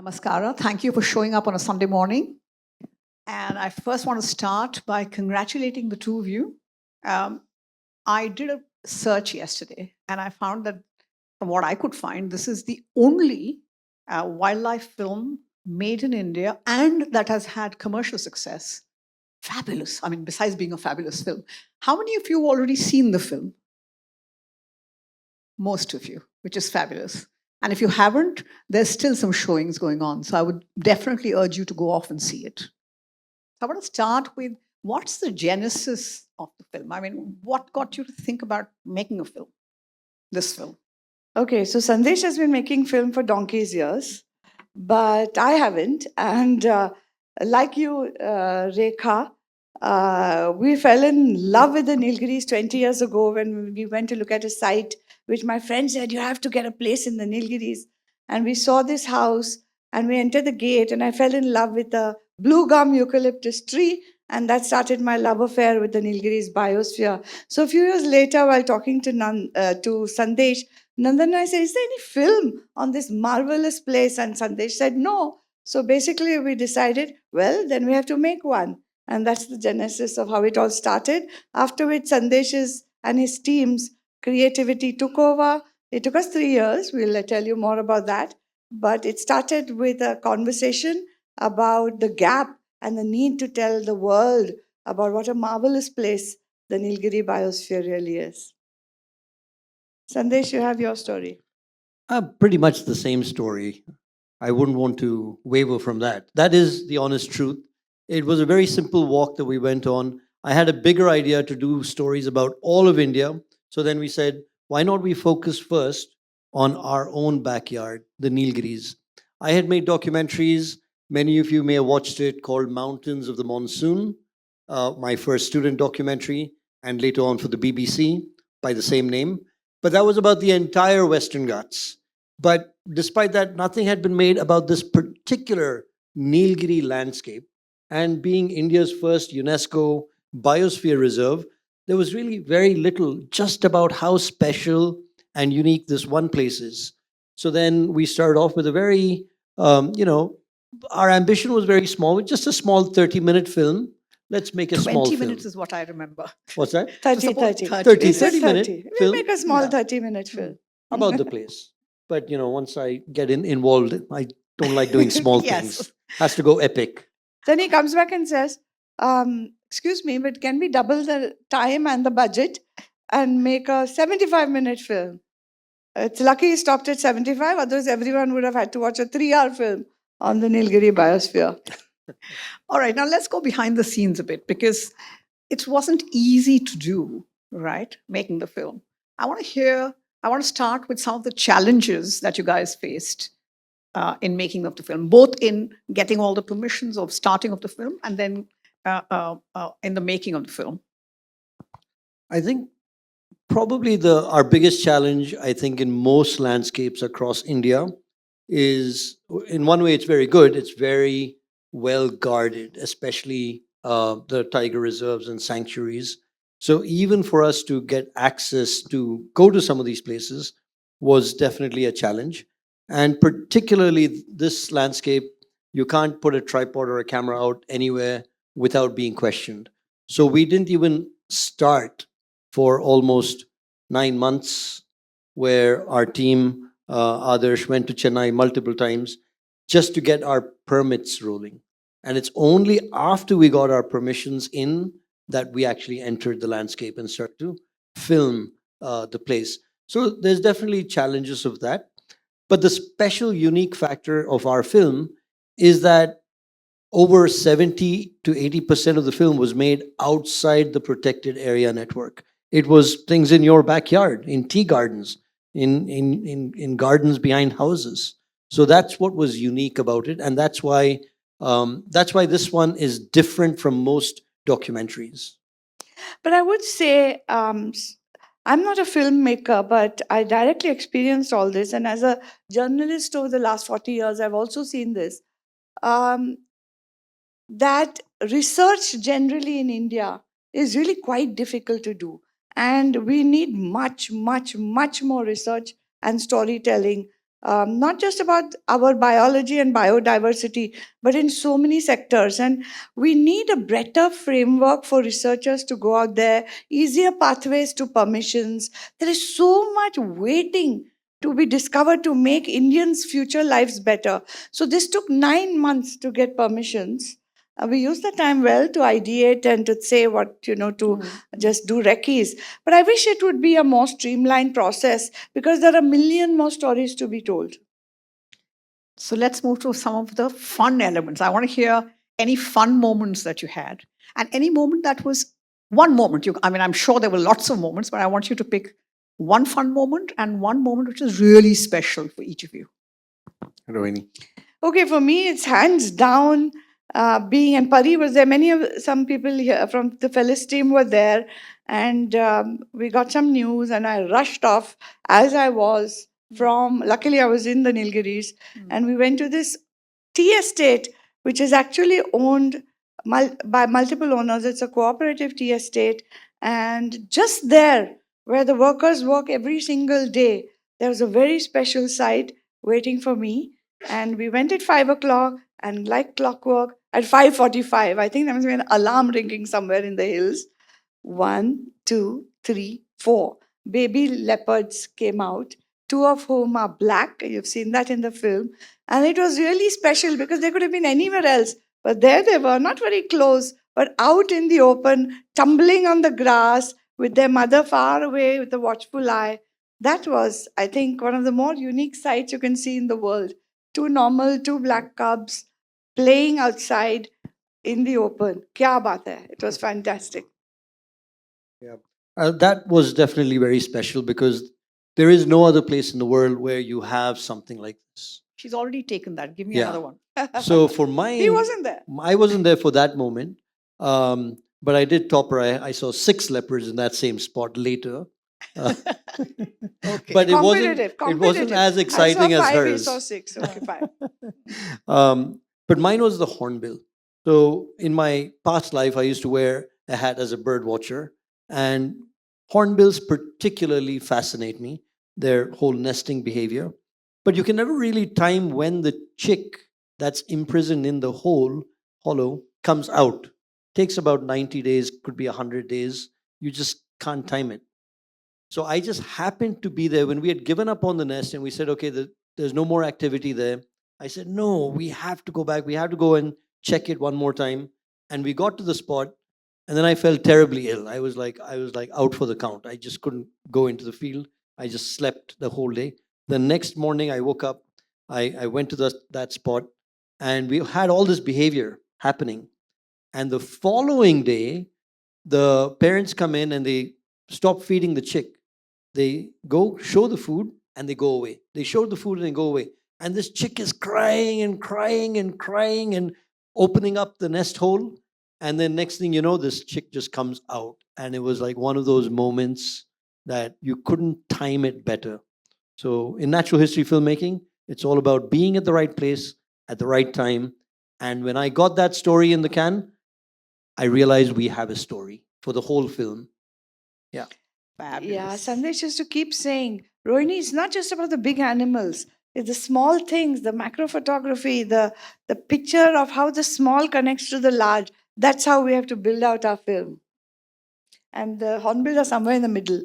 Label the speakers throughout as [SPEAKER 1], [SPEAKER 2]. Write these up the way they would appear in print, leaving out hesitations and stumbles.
[SPEAKER 1] Namaskara. Thank you for showing up on a Sunday morning. And I first want to start by congratulating the two of you. Um, I did a search yesterday and I found that from what I could find, this is the only wildlife film made in India and that has had commercial success. Fabulous. I mean, besides being a fabulous film. How many of you have already seen the film? Most of you, which is fabulous. And if you haven't, there's still some showings going on. So I would definitely urge you to go off and see it. So I want to start with what's the genesis of the film? I mean, what got you to think about making a film, this film?
[SPEAKER 2] Okay, so Sandesh has been making film for donkey's years, but I haven't. And like you, Rekha, we fell in love with the Nilgiris 20 years ago when we went to look at a site, which my friend said, you have to get a place in the Nilgiris. And we saw this house and we entered the gate and I fell in love with the blue gum eucalyptus tree. And that started my love affair with the Nilgiris biosphere. So a few years later, while talking to Sandesh, Nandan, I said, is there any film on this marvelous place? And Sandesh said, no. So basically we decided, well, then we have to make one. And that's the genesis of how it all started. After which Sandesh's and his team's creativity took over. It took us 3 years. We'll tell you more about that. But it started with a conversation about the gap and the need to tell the world about what a marvelous place the Nilgiri biosphere really is. Sandesh, you have your story.
[SPEAKER 3] Pretty much the same story. I wouldn't want to waver from that. That is the honest truth. It was a very simple walk that we went on. I had a bigger idea to do stories about all of India. So then we said, why not we focus first on our own backyard, the Nilgiris? I had made documentaries. Many of you may have watched it, called Mountains of the Monsoon, my first student documentary, and later on for the BBC by the same name. But that was about the entire Western Ghats. But despite that, nothing had been made about this particular Nilgiri landscape. And being India's first UNESCO biosphere reserve, there was really very little just about how special and unique this one place is. So then we started off with a very, our ambition was very small, with just a small 30-minute film. Let's make a small
[SPEAKER 1] 20
[SPEAKER 3] film.
[SPEAKER 1] minutes is what I remember.
[SPEAKER 3] What's that?
[SPEAKER 2] 30
[SPEAKER 3] minute
[SPEAKER 2] We'll
[SPEAKER 3] film.
[SPEAKER 2] make a small
[SPEAKER 3] Yeah.
[SPEAKER 2] 30-minute film.
[SPEAKER 3] About the place. But, once I get involved, I don't like doing small
[SPEAKER 1] Yes.
[SPEAKER 3] things. Has to go epic.
[SPEAKER 2] Then he comes back and says, excuse me, but can we double the time and the budget and make a 75-minute film? It's lucky he stopped at 75, otherwise everyone would have had to watch a 3-hour film on the Nilgiri biosphere.
[SPEAKER 1] All right, now let's go behind the scenes a bit because it wasn't easy to do, right? Making the film. I want to start with some of the challenges that you guys faced in making of the film, both in getting all the permissions of starting of the film and then in the making of the film.
[SPEAKER 3] I think probably our biggest challenge, I think, in most landscapes across India is, in one way, it's very good. It's very well guarded, especially the tiger reserves and sanctuaries. So even for us to get access to go to some of these places was definitely a challenge. And particularly this landscape, you can't put a tripod or a camera out anywhere without being questioned. So we didn't even start for almost 9 months, where our team, Adarsh, went to Chennai multiple times just to get our permits rolling. And it's only after we got our permissions in that we actually entered the landscape and started to film the place. So there's definitely challenges of that. But the special, unique factor of our film is that over 70 to 80% of the film was made outside the protected area network. It was things in your backyard, in tea gardens, in gardens behind houses. So that's what was unique about it, and that's why this one is different from most documentaries.
[SPEAKER 2] But I would say, I'm not a filmmaker, but I directly experienced all this. And as a journalist over the last 40 years, I've also seen this. That research generally in India is really quite difficult to do. And we need much, much, much more research and storytelling not just about our biology and biodiversity, but in so many sectors. And we need a better framework for researchers to go out there, easier pathways to permissions. There is so much waiting to be discovered to make Indians' future lives better. So this took 9 months to get permissions. We used the time well to ideate and to say what, to just do recce's. But I wish it would be a more streamlined process because there are a million more stories to be told.
[SPEAKER 1] So let's move to some of the fun elements. I want to hear any fun moments that you had, and any moment that was one moment. I mean, I'm sure there were lots of moments, but I want you to pick one fun moment and one moment which is really special for each of you.
[SPEAKER 3] Rohini.
[SPEAKER 2] Okay, for me, it's hands down being, and Pari was there. Some people here from the Felis team were there, and we got some news, and I rushed off as I was luckily I was in the Nilgiris, and we went to this tea estate, which is actually owned by multiple owners. It's a cooperative tea estate, and just there, where the workers work every single day, there was a very special site waiting for me. And we went at 5 o'clock, and like clockwork, at 5:45, I think there must be an alarm ringing somewhere in the hills. 1, 2, 3, 4 baby leopards came out, 2 of whom are black. You've seen that in the film. And it was really special because they could have been anywhere else. But there they were, not very close, but out in the open, tumbling on the grass with their mother far away with a watchful eye. That was, I think, one of the more unique sights you can see in the world. 2 black cubs playing outside in the open. Kya baat hai? It was fantastic.
[SPEAKER 3] Yeah. That was definitely very special because there is no other place in the world where you have something like this.
[SPEAKER 1] She's already taken that. Give me
[SPEAKER 3] Yeah.
[SPEAKER 1] another one.
[SPEAKER 3] So for mine,
[SPEAKER 2] He wasn't there.
[SPEAKER 3] I wasn't there for that moment, but I did top her. I saw 6 leopards in that same spot later.
[SPEAKER 1] Okay.
[SPEAKER 3] But it wasn't.
[SPEAKER 2] Competitive.
[SPEAKER 3] It wasn't as exciting
[SPEAKER 2] I saw
[SPEAKER 3] as
[SPEAKER 2] 5, he
[SPEAKER 3] hers.
[SPEAKER 2] saw 6. Okay, fine.
[SPEAKER 3] But mine was the hornbill. So in my past life, I used to wear a hat as a bird watcher, and hornbills particularly fascinate me. Their whole nesting behavior, but you can never really time when the chick that's imprisoned in the hollow comes out. Takes about 90 days, could be 100 days. You just can't time it. So I just happened to be there when we had given up on the nest and we said, okay, there's no more activity there. I said, no, we have to go back. We have to go and check it one more time. And we got to the spot, and then I felt terribly ill. I was like out for the count. I just couldn't go into the field. I just slept the whole day. The next morning I woke up, I went to that spot, and we had all this behavior happening. And the following day, the parents come in and they stop feeding the chick. They go show the food and they go away. They show the food and they go away. And this chick is crying and crying and crying and opening up the nest hole. And then next thing you know, this chick just comes out. And it was like one of those moments that you couldn't time it better. So in natural history filmmaking, it's all about being at the right place at the right time. And when I got that story in the can, I realized we have a story for the whole film. Yeah.
[SPEAKER 1] Fabulous.
[SPEAKER 2] Yeah, Sandesh used to keep saying, Rohini, it's not just about the big animals. It's the small things, the macro photography, the picture of how the small connects to the large. That's how we have to build out our film. And the hornbills are somewhere in the middle,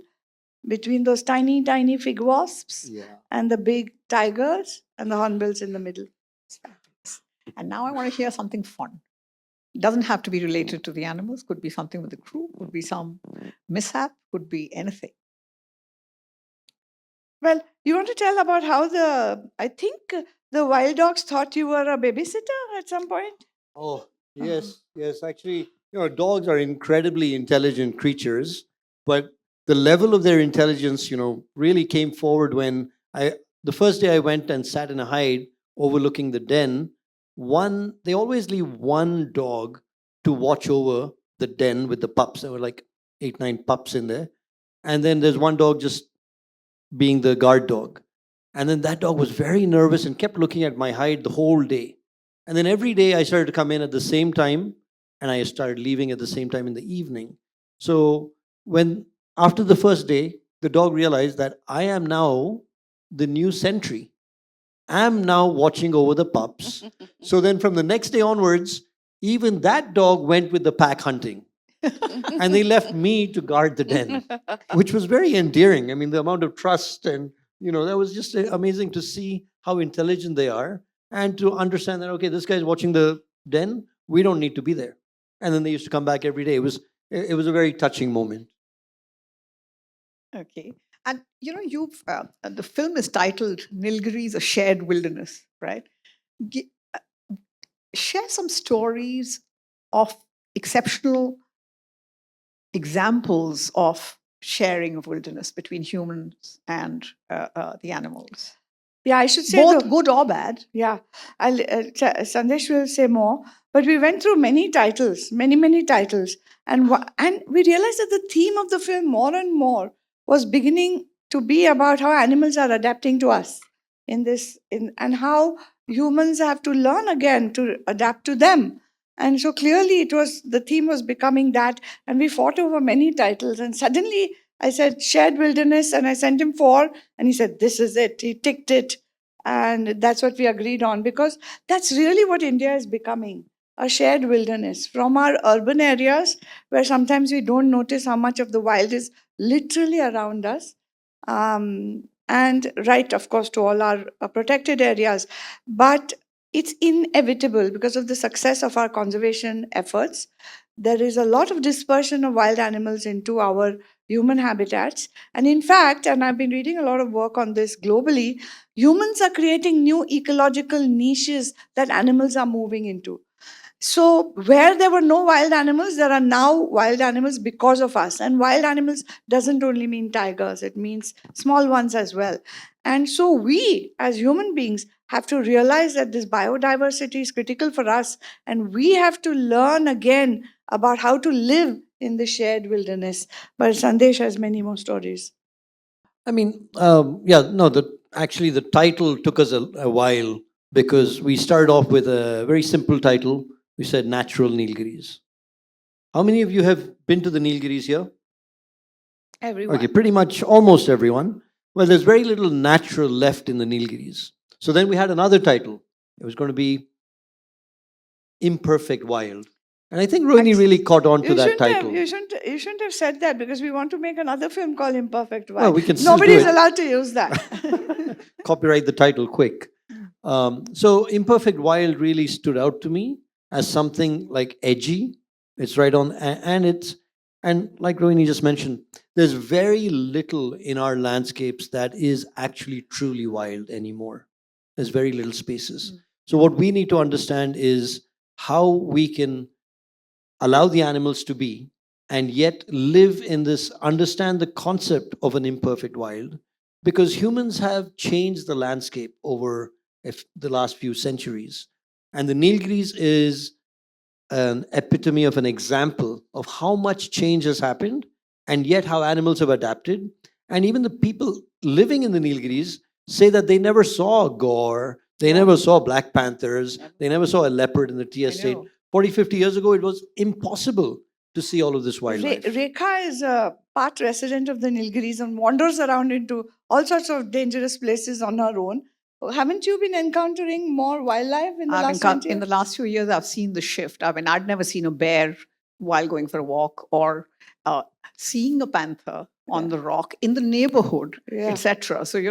[SPEAKER 2] between those tiny, tiny fig wasps and the big tigers, and the hornbills in the middle.
[SPEAKER 1] It's fabulous. And now I want to hear something fun. It doesn't have to be related to the animals. Could be something with the crew. Could be some mishap. Could be anything.
[SPEAKER 2] Well, you want to tell about how I think the wild dogs thought you were a babysitter at some point?
[SPEAKER 3] Oh, yes, yes. Actually, dogs are incredibly intelligent creatures, but the level of their intelligence, really came forward when the first day I went and sat in a hide overlooking the den. They always leave one dog to watch over the den with the pups. There were like 8, 9 pups in there. And then there's one dog just being the guard dog. And then that dog was very nervous and kept looking at my hide the whole day. And then every day I started to come in at the same time, and I started leaving at the same time in the evening. So after the first day, the dog realized that I am now the new sentry. am now watching over the pups. So then from the next day onwards, even that dog went with the pack hunting. And they left me to guard the den, which was very endearing. I mean, the amount of trust and, that was just amazing to see how intelligent they are and to understand that, okay, this guy's watching the den, we don't need to be there. And then they used to come back every day. It was a very touching moment.
[SPEAKER 1] Okay. And the film is titled Nilgiris, a Shared Wilderness, right? Share some stories of exceptional examples of sharing of wilderness between humans and the animals.
[SPEAKER 2] Yeah, I should say
[SPEAKER 1] Both good or bad.
[SPEAKER 2] Yeah, Sandesh will say more. But we went through many titles, many titles, and we realized that the theme of the film more and more was beginning to be about how animals are adapting to us and how humans have to learn again to adapt to them. And so clearly the theme was becoming that, and we fought over many titles, and suddenly I said shared wilderness, and I sent him 4, and he said this is it. He ticked it, and that's what we agreed on, because that's really what India is becoming, a shared wilderness. From our urban areas, where sometimes we don't notice how much of the wild is literally around us, and right, of course, to all our protected areas. But it's inevitable because of the success of our conservation efforts. There is a lot of dispersion of wild animals into our human habitats. And in fact, and I've been reading a lot of work on this globally, humans are creating new ecological niches that animals are moving into. So where there were no wild animals, there are now wild animals because of us. And wild animals doesn't only mean tigers, it means small ones as well. And so we, as human beings, have to realize that this biodiversity is critical for us, and we have to learn again about how to live in the shared wilderness. But Sandesh has many more stories.
[SPEAKER 3] I mean, actually the title took us a while because we started off with a very simple title. We said Natural Nilgiris. How many of you have been to the Nilgiris here?
[SPEAKER 2] Everyone.
[SPEAKER 3] Okay, pretty much almost everyone. Well, there's very little natural left in the Nilgiris. So then we had another title. It was going to be Imperfect Wild. And I think Rohini really caught on to that title.
[SPEAKER 2] You shouldn't have said that, because we want to make another film called Imperfect Wild.
[SPEAKER 3] Well, we can still do
[SPEAKER 2] Nobody's
[SPEAKER 3] it.
[SPEAKER 2] allowed to use that.
[SPEAKER 3] Copyright the title quick. So Imperfect Wild really stood out to me as something like edgy. It's right on, and like Rohini just mentioned, there's very little in our landscapes that is actually truly wild anymore. There's very little spaces. So what we need to understand is how we can allow the animals to be and yet live in this, understand the concept of an imperfect wild, because humans have changed the landscape over the last few centuries. And the Nilgiris is an epitome of an example of how much change has happened and yet how animals have adapted. And even the people living in the Nilgiris say that they never saw gore, they never saw black panthers, they never saw a leopard in the tea estate. 40, 50 years ago, it was impossible to see all of this wildlife.
[SPEAKER 2] Rekha is a part resident of the Nilgiris and wanders around into all sorts of dangerous places on her own. Haven't you been encountering more wildlife in the last 20 years?
[SPEAKER 1] In the last few years, I've seen the shift. I mean, I'd never seen a bear while going for a walk, or seeing a panther on the rock in the neighborhood, etc. So,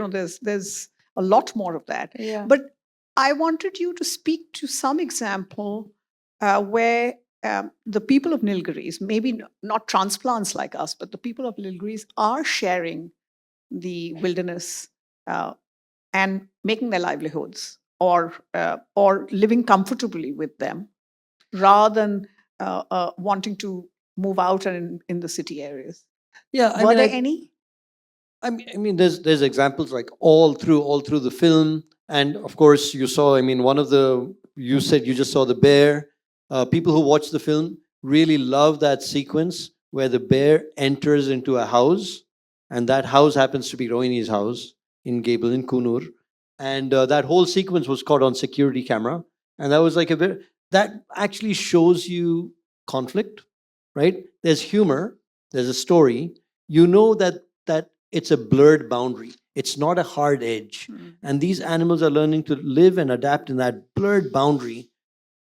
[SPEAKER 1] there's a lot more of that.
[SPEAKER 2] Yeah.
[SPEAKER 1] But I wanted you to speak to some example where the people of Nilgiris, maybe not transplants like us, but the people of Nilgiris are sharing the wilderness and making their livelihoods, or living comfortably with them, rather than wanting to move out and in the city areas.
[SPEAKER 3] Yeah,
[SPEAKER 1] Were there any?
[SPEAKER 3] I mean, there's examples like all through the film, and of course you saw. I mean, you said you just saw the bear. People who watch the film really love that sequence where the bear enters into a house, and that house happens to be Rohini's house in Gable in Kunur, and that whole sequence was caught on security camera, and that was like that actually shows you conflict, right? There's humor, there's a story. You know that it's a blurred boundary. It's not a hard edge.
[SPEAKER 1] Mm.
[SPEAKER 3] And these animals are learning to live and adapt in that blurred boundary.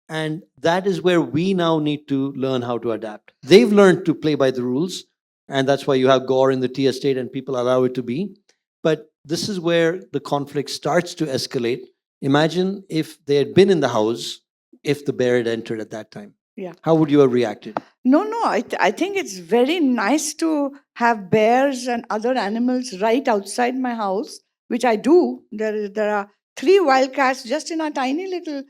[SPEAKER 3] And that is where we now need to learn how to adapt. They've learned to play by the rules. And that's why you have gore in the tea estate and people allow it to be. But this is where the conflict starts to escalate. Imagine if they had been in the house, if the bear had entered at that time.
[SPEAKER 2] Yeah.
[SPEAKER 3] How would you have reacted?
[SPEAKER 2] No, I think it's very nice to have bears and other animals right outside my house, which I do. There are 3 wildcats just in a tiny little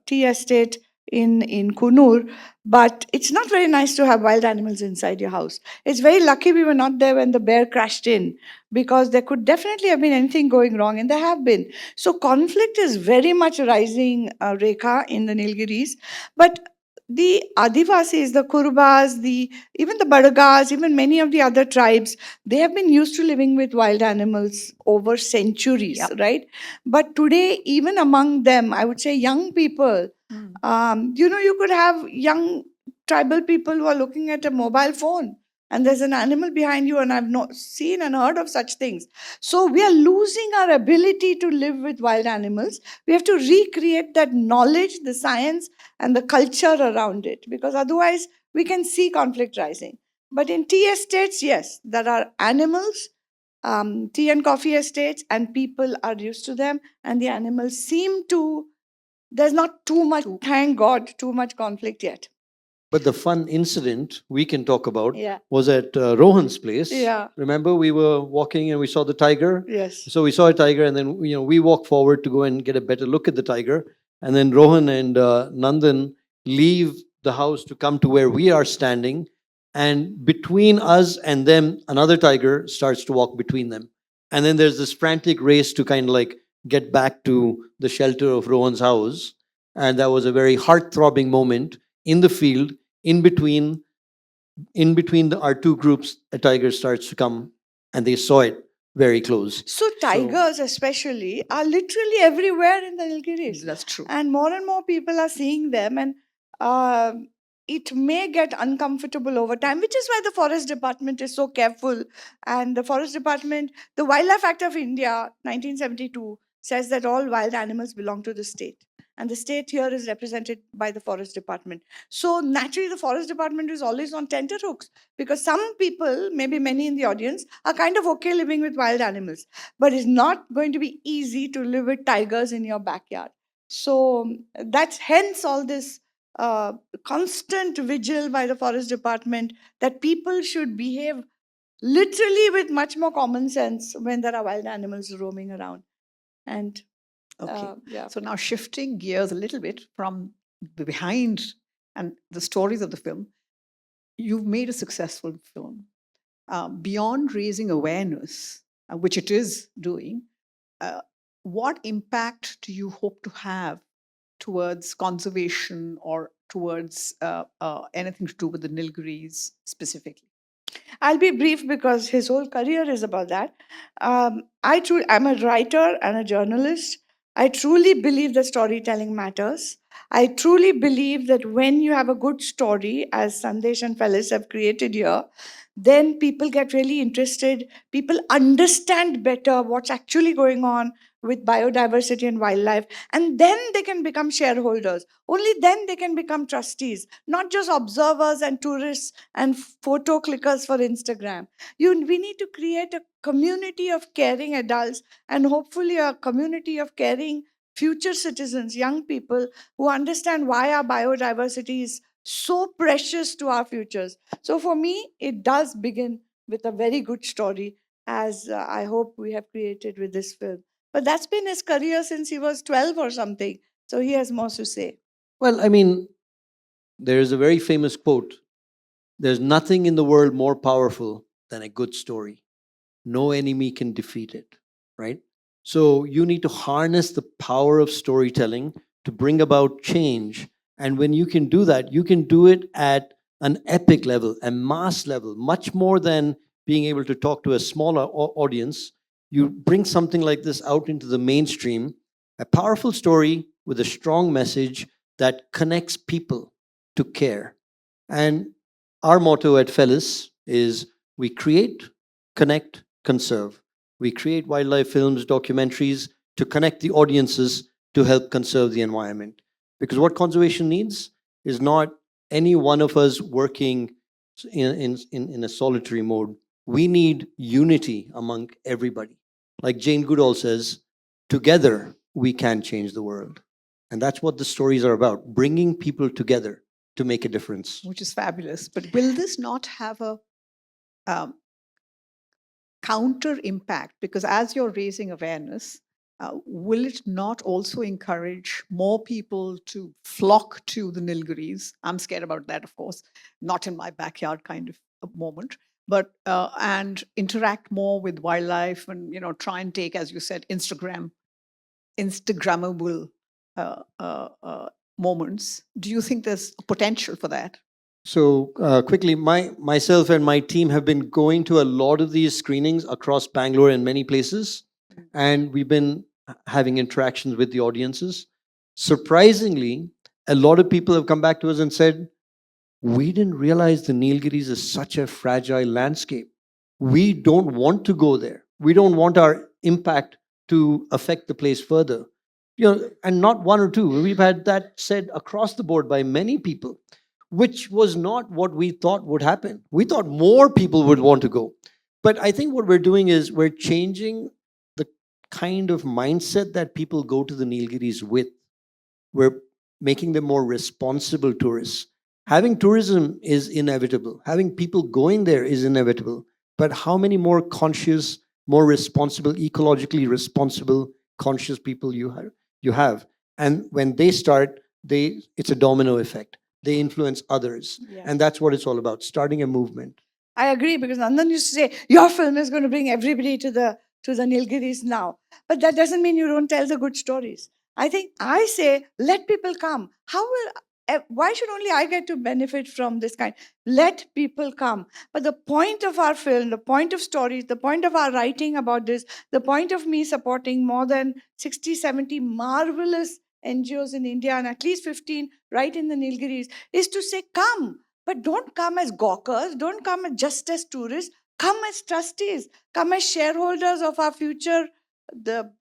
[SPEAKER 2] tea estate in Kunur. But it's not very nice to have wild animals inside your house. It's very lucky we were not there when the bear crashed in, because there could definitely have been anything going wrong, and there have been. So conflict is very much rising, Rekha, in the Nilgiris. But the Adivasis, the Kurbas, even the Badagas, even many of the other tribes, they have been used to living with wild animals over centuries,
[SPEAKER 1] Yep.
[SPEAKER 2] right? But today, even among them, I would say young people,
[SPEAKER 1] Mm.
[SPEAKER 2] you could have young tribal people who are looking at a mobile phone and there's an animal behind you, and I've not seen and heard of such things. So we are losing our ability to live with wild animals. We have to recreate that knowledge, the science, and the culture around it, because otherwise we can see conflict rising. But in tea estates, yes, there are animals, tea and coffee estates, and people are used to them, and the animals seem to, there's not too much, thank God, too much conflict yet.
[SPEAKER 3] But the fun incident we can talk about
[SPEAKER 2] Yeah.
[SPEAKER 3] was at Rohan's place.
[SPEAKER 2] Yeah.
[SPEAKER 3] Remember, we were walking and we saw the tiger.
[SPEAKER 2] Yes.
[SPEAKER 3] So we saw a tiger, and then we walked forward to go and get a better look at the tiger. And then Rohan and Nandan leave the house to come to where we are standing. And between us and them, another tiger starts to walk between them. And then there's this frantic race to kind of like get back to the shelter of Rohan's house. And that was a very heart-throbbing moment in the field. In between our 2 groups, a tiger starts to come, and they saw it very close.
[SPEAKER 2] So tigers especially are literally everywhere in the Nilgiris.
[SPEAKER 1] That's true.
[SPEAKER 2] And more people are seeing them, and it may get uncomfortable over time, which is why the forest department is so careful. And the forest department, the Wildlife Act of India 1972 says that all wild animals belong to the state, and the state here is represented by the forest department. So naturally the forest department is always on tenterhooks, because some people, maybe many in the audience, are kind of okay living with wild animals, but it's not going to be easy to live with tigers in your backyard. So that's hence all this constant vigil by the forest department that people should behave literally with much more common sense when there are wild animals roaming around. And
[SPEAKER 1] Okay.
[SPEAKER 2] yeah.
[SPEAKER 1] So now shifting gears a little bit from the behind and the stories of the film, you've made a successful film. Beyond raising awareness, which it is doing, what impact do you hope to have towards conservation or towards anything to do with the Nilgiris specifically?
[SPEAKER 2] I'll be brief because his whole career is about that. I'm a writer and a journalist. I truly believe that storytelling matters. I truly believe that when you have a good story, as Sandesh and Felis have created here, then people get really interested. People understand better what's actually going on with biodiversity and wildlife, and then they can become shareholders. Only then they can become trustees, not just observers and tourists and photo clickers for Instagram. We need to create a community of caring adults, and hopefully a community of caring future citizens, young people who understand why our biodiversity is so precious to our futures. So for me, it does begin with a very good story, as I hope we have created with this film. But that's been his career since he was 12 or something. So he has more to say.
[SPEAKER 3] Well, I mean, there is a very famous quote: there's nothing in the world more powerful than a good story. No enemy can defeat it, right? So you need to harness the power of storytelling to bring about change. And when you can do that, you can do it at an epic level, a mass level, much more than being able to talk to a smaller audience. You bring something like this out into the mainstream, a powerful story with a strong message that connects people to care. And our motto at Felis is: we create, connect, conserve. We create wildlife films, documentaries to connect the audiences to help conserve the environment. Because what conservation needs is not any one of us working in a solitary mode. We need unity among everybody. Like Jane Goodall says, together we can change the world. And that's what the stories are about, bringing people together to make a difference.
[SPEAKER 1] Which is fabulous. But will this not have a um, counter impact? Because as you're raising awareness, will it not also encourage more people to flock to the Nilgiris? I'm scared about that, of course, not in my backyard kind of a moment, but and interact more with wildlife and try and take, as you said, Instagrammable moments. Do you think there's a potential for that?
[SPEAKER 3] So quickly, myself and my team have been going to a lot of these screenings across Bangalore and many places, and we've been having interactions with the audiences. Surprisingly, a lot of people have come back to us and said, "We didn't realize the Nilgiris is such a fragile landscape. We don't want to go there. We don't want our impact to affect the place further." And not one or two. We've had that said across the board by many people, which was not what we thought would happen. We thought more people would want to go. But I think what we're doing is we're changing the kind of mindset that people go to the Nilgiris with. We're making them more responsible tourists. Having tourism is inevitable. Having people going there is inevitable. But how many more conscious, more responsible, ecologically responsible, conscious people you have? And when they start, it's a domino effect. They influence others.
[SPEAKER 2] Yeah.
[SPEAKER 3] And that's what it's all about, starting a movement.
[SPEAKER 2] I agree, because Nandan used to say, your film is going to bring everybody to the Nilgiris now. But that doesn't mean you don't tell the good stories. I say, let people come. Why should only I get to benefit from this kind? Let people come. But the point of our film, the point of stories, the point of our writing about this, the point of me supporting more than 60, 70 marvelous NGOs in India and at least 15 right in the Nilgiris is to say, come. But don't come as gawkers, don't come just as tourists, come as trustees, come as shareholders of our future, the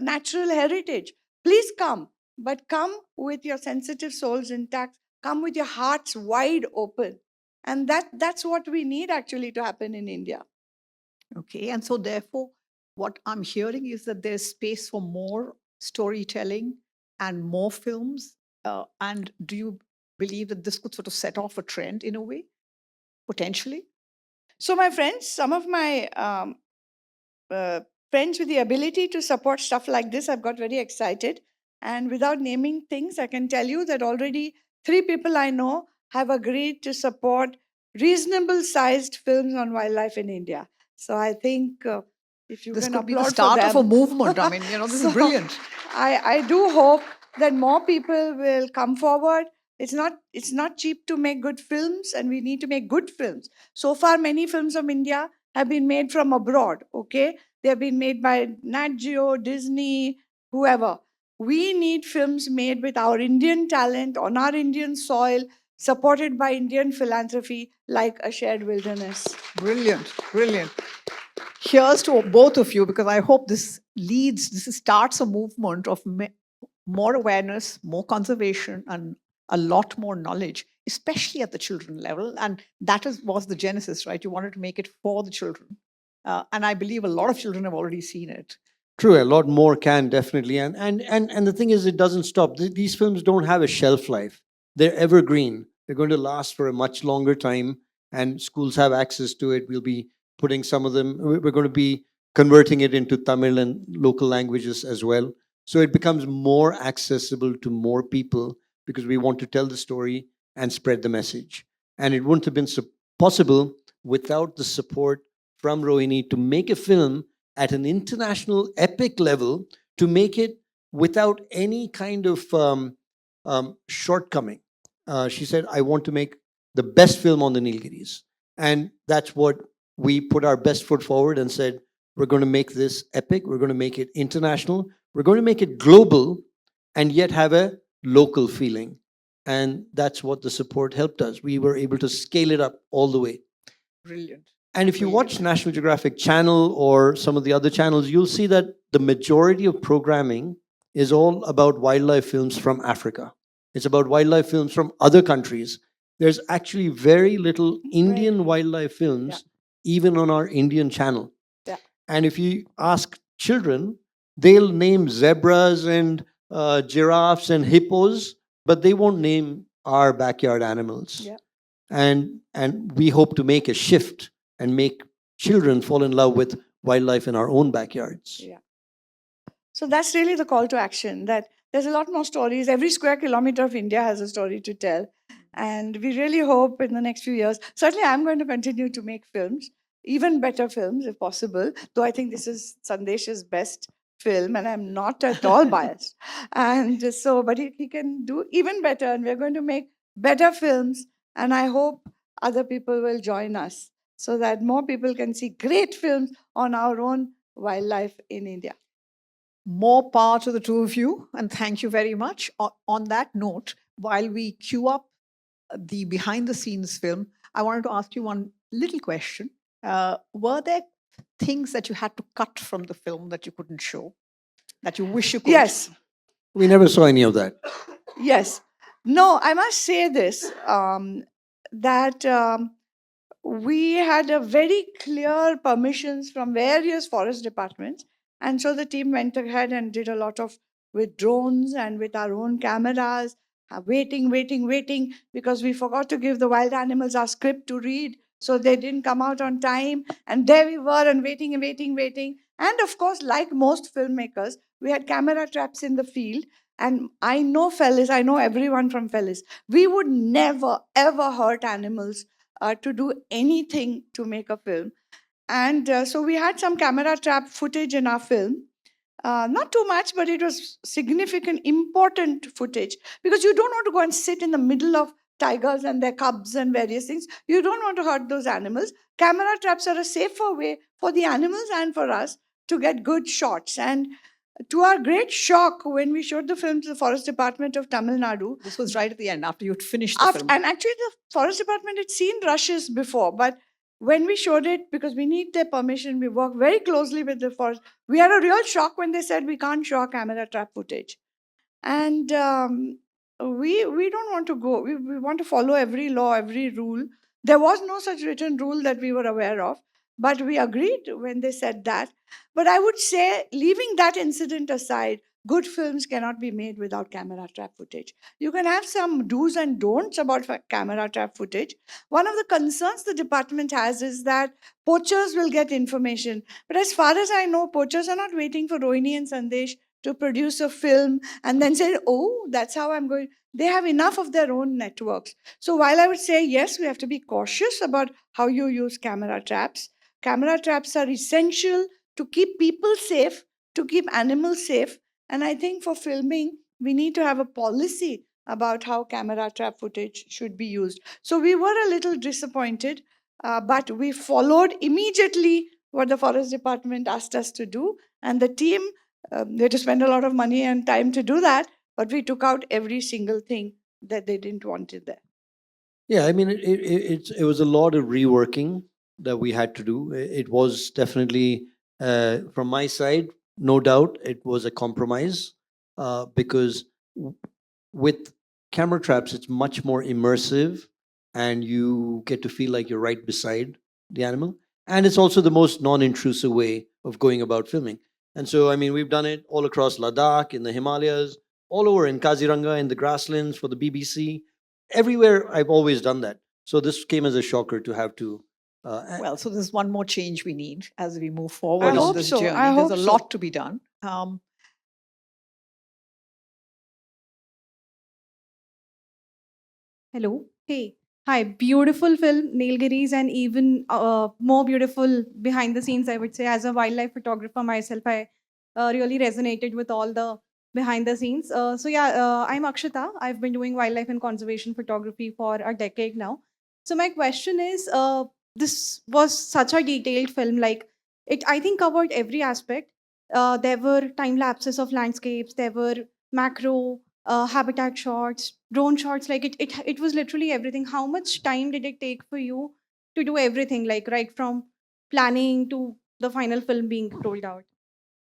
[SPEAKER 2] natural heritage. Please come, but come with your sensitive souls intact, come with your hearts wide open. And that's what we need actually to happen in India.
[SPEAKER 1] Okay, and so therefore, what I'm hearing is that there's space for more storytelling and more films. And do you believe that this could sort of set off a trend in a way, potentially?
[SPEAKER 2] So my friends, some of my friends with the ability to support stuff like this, I've got very excited. And without naming things, I can tell you that already 3 people I know have agreed to support reasonable sized films on wildlife in India. So I think if you
[SPEAKER 1] This
[SPEAKER 2] can
[SPEAKER 1] could be the
[SPEAKER 2] applaud
[SPEAKER 1] start
[SPEAKER 2] for
[SPEAKER 1] of a
[SPEAKER 2] them.
[SPEAKER 1] movement. I mean, this is brilliant.
[SPEAKER 2] I do hope that more people will come forward. It's not cheap to make good films, and we need to make good films. So far, many films of India have been made from abroad, okay? They have been made by Nat Geo, Disney, whoever. We need films made with our Indian talent, on our Indian soil, supported by Indian philanthropy, like A Shared Wilderness.
[SPEAKER 1] Brilliant, brilliant. Here's to both of you, because I hope this starts a movement of more awareness, more conservation, and a lot more knowledge, especially at the children level. And that was the genesis, right? You wanted to make it for the children. And I believe a lot of children have already seen it.
[SPEAKER 3] True, a lot more can definitely. And the thing is, it doesn't stop. These films don't have a shelf life. They're evergreen. They're going to last for a much longer time, and schools have access to it. We'll be putting some of them, we're going to be converting it into Tamil and local languages as well. So it becomes more accessible to more people, because we want to tell the story and spread the message. And it wouldn't have been possible without the support from Rohini to make a film at an international epic level, to make it without any kind of shortcoming. She said, I want to make the best film on the Nilgiris. And that's what we put our best foot forward and said, we're going to make this epic, we're going to make it international, we're going to make it global, and yet have a local feeling. And that's what the support helped us. We were able to scale it up all the way.
[SPEAKER 1] Brilliant.
[SPEAKER 3] And if you watch National Geographic Channel or some of the other channels, you'll see that the majority of programming is all about wildlife films from Africa. It's about wildlife films from other countries. There's actually very little Indian wildlife films, even on our Indian channel.
[SPEAKER 2] Yeah.
[SPEAKER 3] And if you ask children, they'll name zebras and giraffes and hippos, but they won't name our backyard animals.
[SPEAKER 2] Yeah.
[SPEAKER 3] And we hope to make a shift and make children fall in love with wildlife in our own backyards.
[SPEAKER 2] Yeah. So that's really the call to action, that there's a lot more stories. Every square kilometer of India has a story to tell. And we really hope in the next few years, certainly I'm going to continue to make films, even better films if possible, though I think this is Sandesh's best film and I'm not at all biased. And so, but he can do even better and we're going to make better films. And I hope other people will join us so that more people can see great films on our own wildlife in India.
[SPEAKER 1] More power to the two of you, and thank you very much. On that note, while we queue up the behind the scenes film, I wanted to ask you one little question. Were there things that you had to cut from the film that you couldn't show, that you wish you could?
[SPEAKER 2] Yes.
[SPEAKER 3] We never saw any of that.
[SPEAKER 2] Yes. No, I must say this, that we had a very clear permissions from various forest departments. And so the team went ahead and did a lot of with drones and with our own cameras, waiting, because we forgot to give the wild animals our script to read. So they didn't come out on time. And there we were and waiting. And of course, like most filmmakers, we had camera traps in the field. And I know Felis, I know everyone from Felis. We would never, ever hurt animals to do anything to make a film. And so we had some camera trap footage in our film. Not too much, but it was significant, important footage. Because you don't want to go and sit in the middle of tigers and their cubs and various things. You don't want to hurt those animals. Camera traps are a safer way for the animals and for us to get good shots. And to our great shock, when we showed the film to the Forest Department of Tamil Nadu.
[SPEAKER 1] This was right at the end, after you'd finished the film.
[SPEAKER 2] And actually, the Forest Department had seen rushes before, but when we showed it, because we need their permission, we work very closely with the forest. We had a real shock when they said we can't show camera trap footage. And we don't want to go. We want to follow every law, every rule. There was no such written rule that we were aware of, but we agreed when they said that. But I would say, leaving that incident aside, good films cannot be made without camera trap footage. You can have some do's and don'ts about camera trap footage. One of the concerns the department has is that poachers will get information. But as far as I know, poachers are not waiting for Rohini and Sandesh to produce a film and then say, oh, that's how I'm going. They have enough of their own networks. So while I would say, yes, we have to be cautious about how you use camera traps are essential to keep people safe, to keep animals safe. And I think for filming, we need to have a policy about how camera trap footage should be used. So we were a little disappointed, but we followed immediately what the Forest Department asked us to do. And the team, they had to spend a lot of money and time to do that, but we took out every single thing that they didn't want it there.
[SPEAKER 3] Yeah, I mean, it was a lot of reworking that we had to do. It was definitely, from my side, no doubt, it was a compromise because with camera traps, it's much more immersive and you get to feel like you're right beside the animal. And it's also the most non-intrusive way of going about filming. And so, I mean, we've done it all across Ladakh, in the Himalayas, all over in Kaziranga, in the grasslands for the BBC. Everywhere I've always done that. So this came as a shocker to have to.
[SPEAKER 1] Well, so there's one more change we need as we move forward
[SPEAKER 2] I
[SPEAKER 1] on
[SPEAKER 2] hope
[SPEAKER 1] this
[SPEAKER 2] so.
[SPEAKER 1] journey.
[SPEAKER 2] I
[SPEAKER 1] There's
[SPEAKER 2] hope
[SPEAKER 1] a
[SPEAKER 2] so.
[SPEAKER 1] lot to be done.
[SPEAKER 4] Hello. Hey. Hi. Beautiful film, Nilgiris, and even more beautiful behind the scenes, I would say. As a wildlife photographer myself, I really resonated with all the behind the scenes. I'm Akshita. I've been doing wildlife and conservation photography for a decade now. So my question is, this was such a detailed film. Like it, I think covered every aspect. There were time lapses of landscapes. There were macro habitat shots, drone shots. Like it was literally everything. How much time did it take for you to do everything, like right from planning to the final film being rolled out?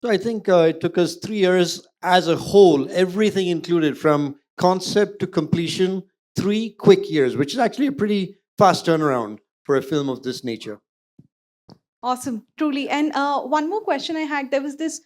[SPEAKER 3] So I think it took us 3 years as a whole, everything included from concept to completion, 3 quick years, which is actually a pretty fast turnaround for a film of this nature.
[SPEAKER 4] Awesome, truly. And one more question I had, there was this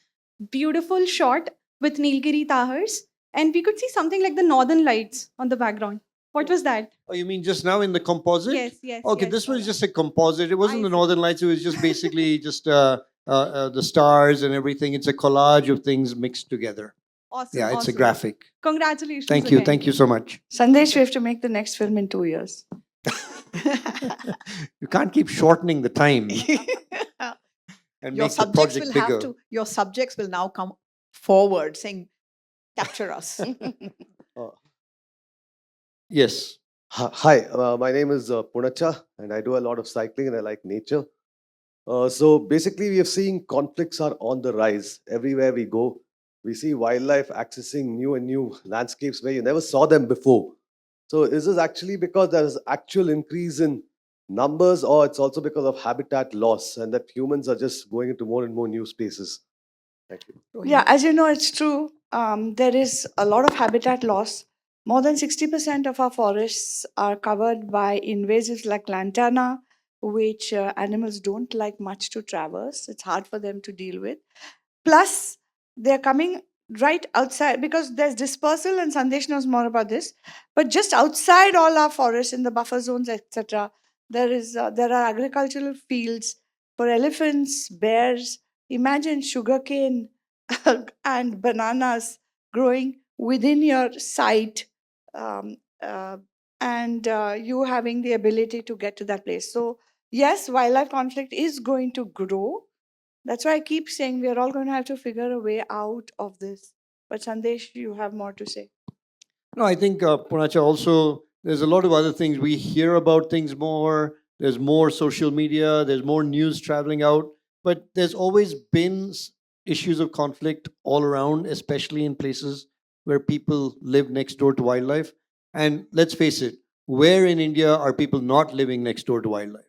[SPEAKER 4] beautiful shot with Nilgiri Towers, and we could see something like the Northern Lights on the background. What was that?
[SPEAKER 3] Oh, you mean just now in the composite?
[SPEAKER 4] Yes, yes.
[SPEAKER 3] Okay,
[SPEAKER 4] yes.
[SPEAKER 3] this was just a composite. It wasn't
[SPEAKER 4] I
[SPEAKER 3] the
[SPEAKER 4] see.
[SPEAKER 3] Northern Lights. It was just basically just the stars and everything. It's a collage of things mixed together.
[SPEAKER 4] Awesome.
[SPEAKER 3] Yeah, it's
[SPEAKER 4] awesome.
[SPEAKER 3] a graphic.
[SPEAKER 4] Congratulations.
[SPEAKER 3] Thank you.
[SPEAKER 4] again.
[SPEAKER 3] Thank you so much.
[SPEAKER 2] Sandesh, we have to make the next film in 2 years.
[SPEAKER 3] You can't keep shortening the time and
[SPEAKER 1] Your
[SPEAKER 3] make the
[SPEAKER 1] subjects
[SPEAKER 3] project
[SPEAKER 1] will
[SPEAKER 3] bigger.
[SPEAKER 1] have to. Your subjects will now come forward, saying, "Capture us."
[SPEAKER 3] Yes.
[SPEAKER 5] Hi, my name is Punacha, and I do a lot of cycling and I like nature. So basically, we are seeing conflicts are on the rise everywhere we go. We see wildlife accessing new and new landscapes where you never saw them before. So is this actually because there is actual increase in numbers, or it's also because of habitat loss and that humans are just going into more and more new spaces? Thank you.
[SPEAKER 2] Yeah, as you know, it's true. There is a lot of habitat loss. More than 60% of our forests are covered by invasives like lantana, which animals don't like much to traverse. It's hard for them to deal with. Plus, they're coming right outside because there's dispersal, and Sandesh knows more about this. But just outside all our forests, in the buffer zones, etc., there are agricultural fields for elephants, bears. Imagine sugarcane and bananas growing within your sight, um, uh, and you having the ability to get to that place. So, yes, wildlife conflict is going to grow. That's why I keep saying we are all going to have to figure a way out of this. But Sandesh, you have more to say.
[SPEAKER 3] No, I think, Punacha, also, there's a lot of other things. We hear about things more. There's more social media. There's more news traveling out. But there's always been issues of conflict all around, especially in places where people live next door to wildlife. And let's face it, where in India are people not living next door to wildlife?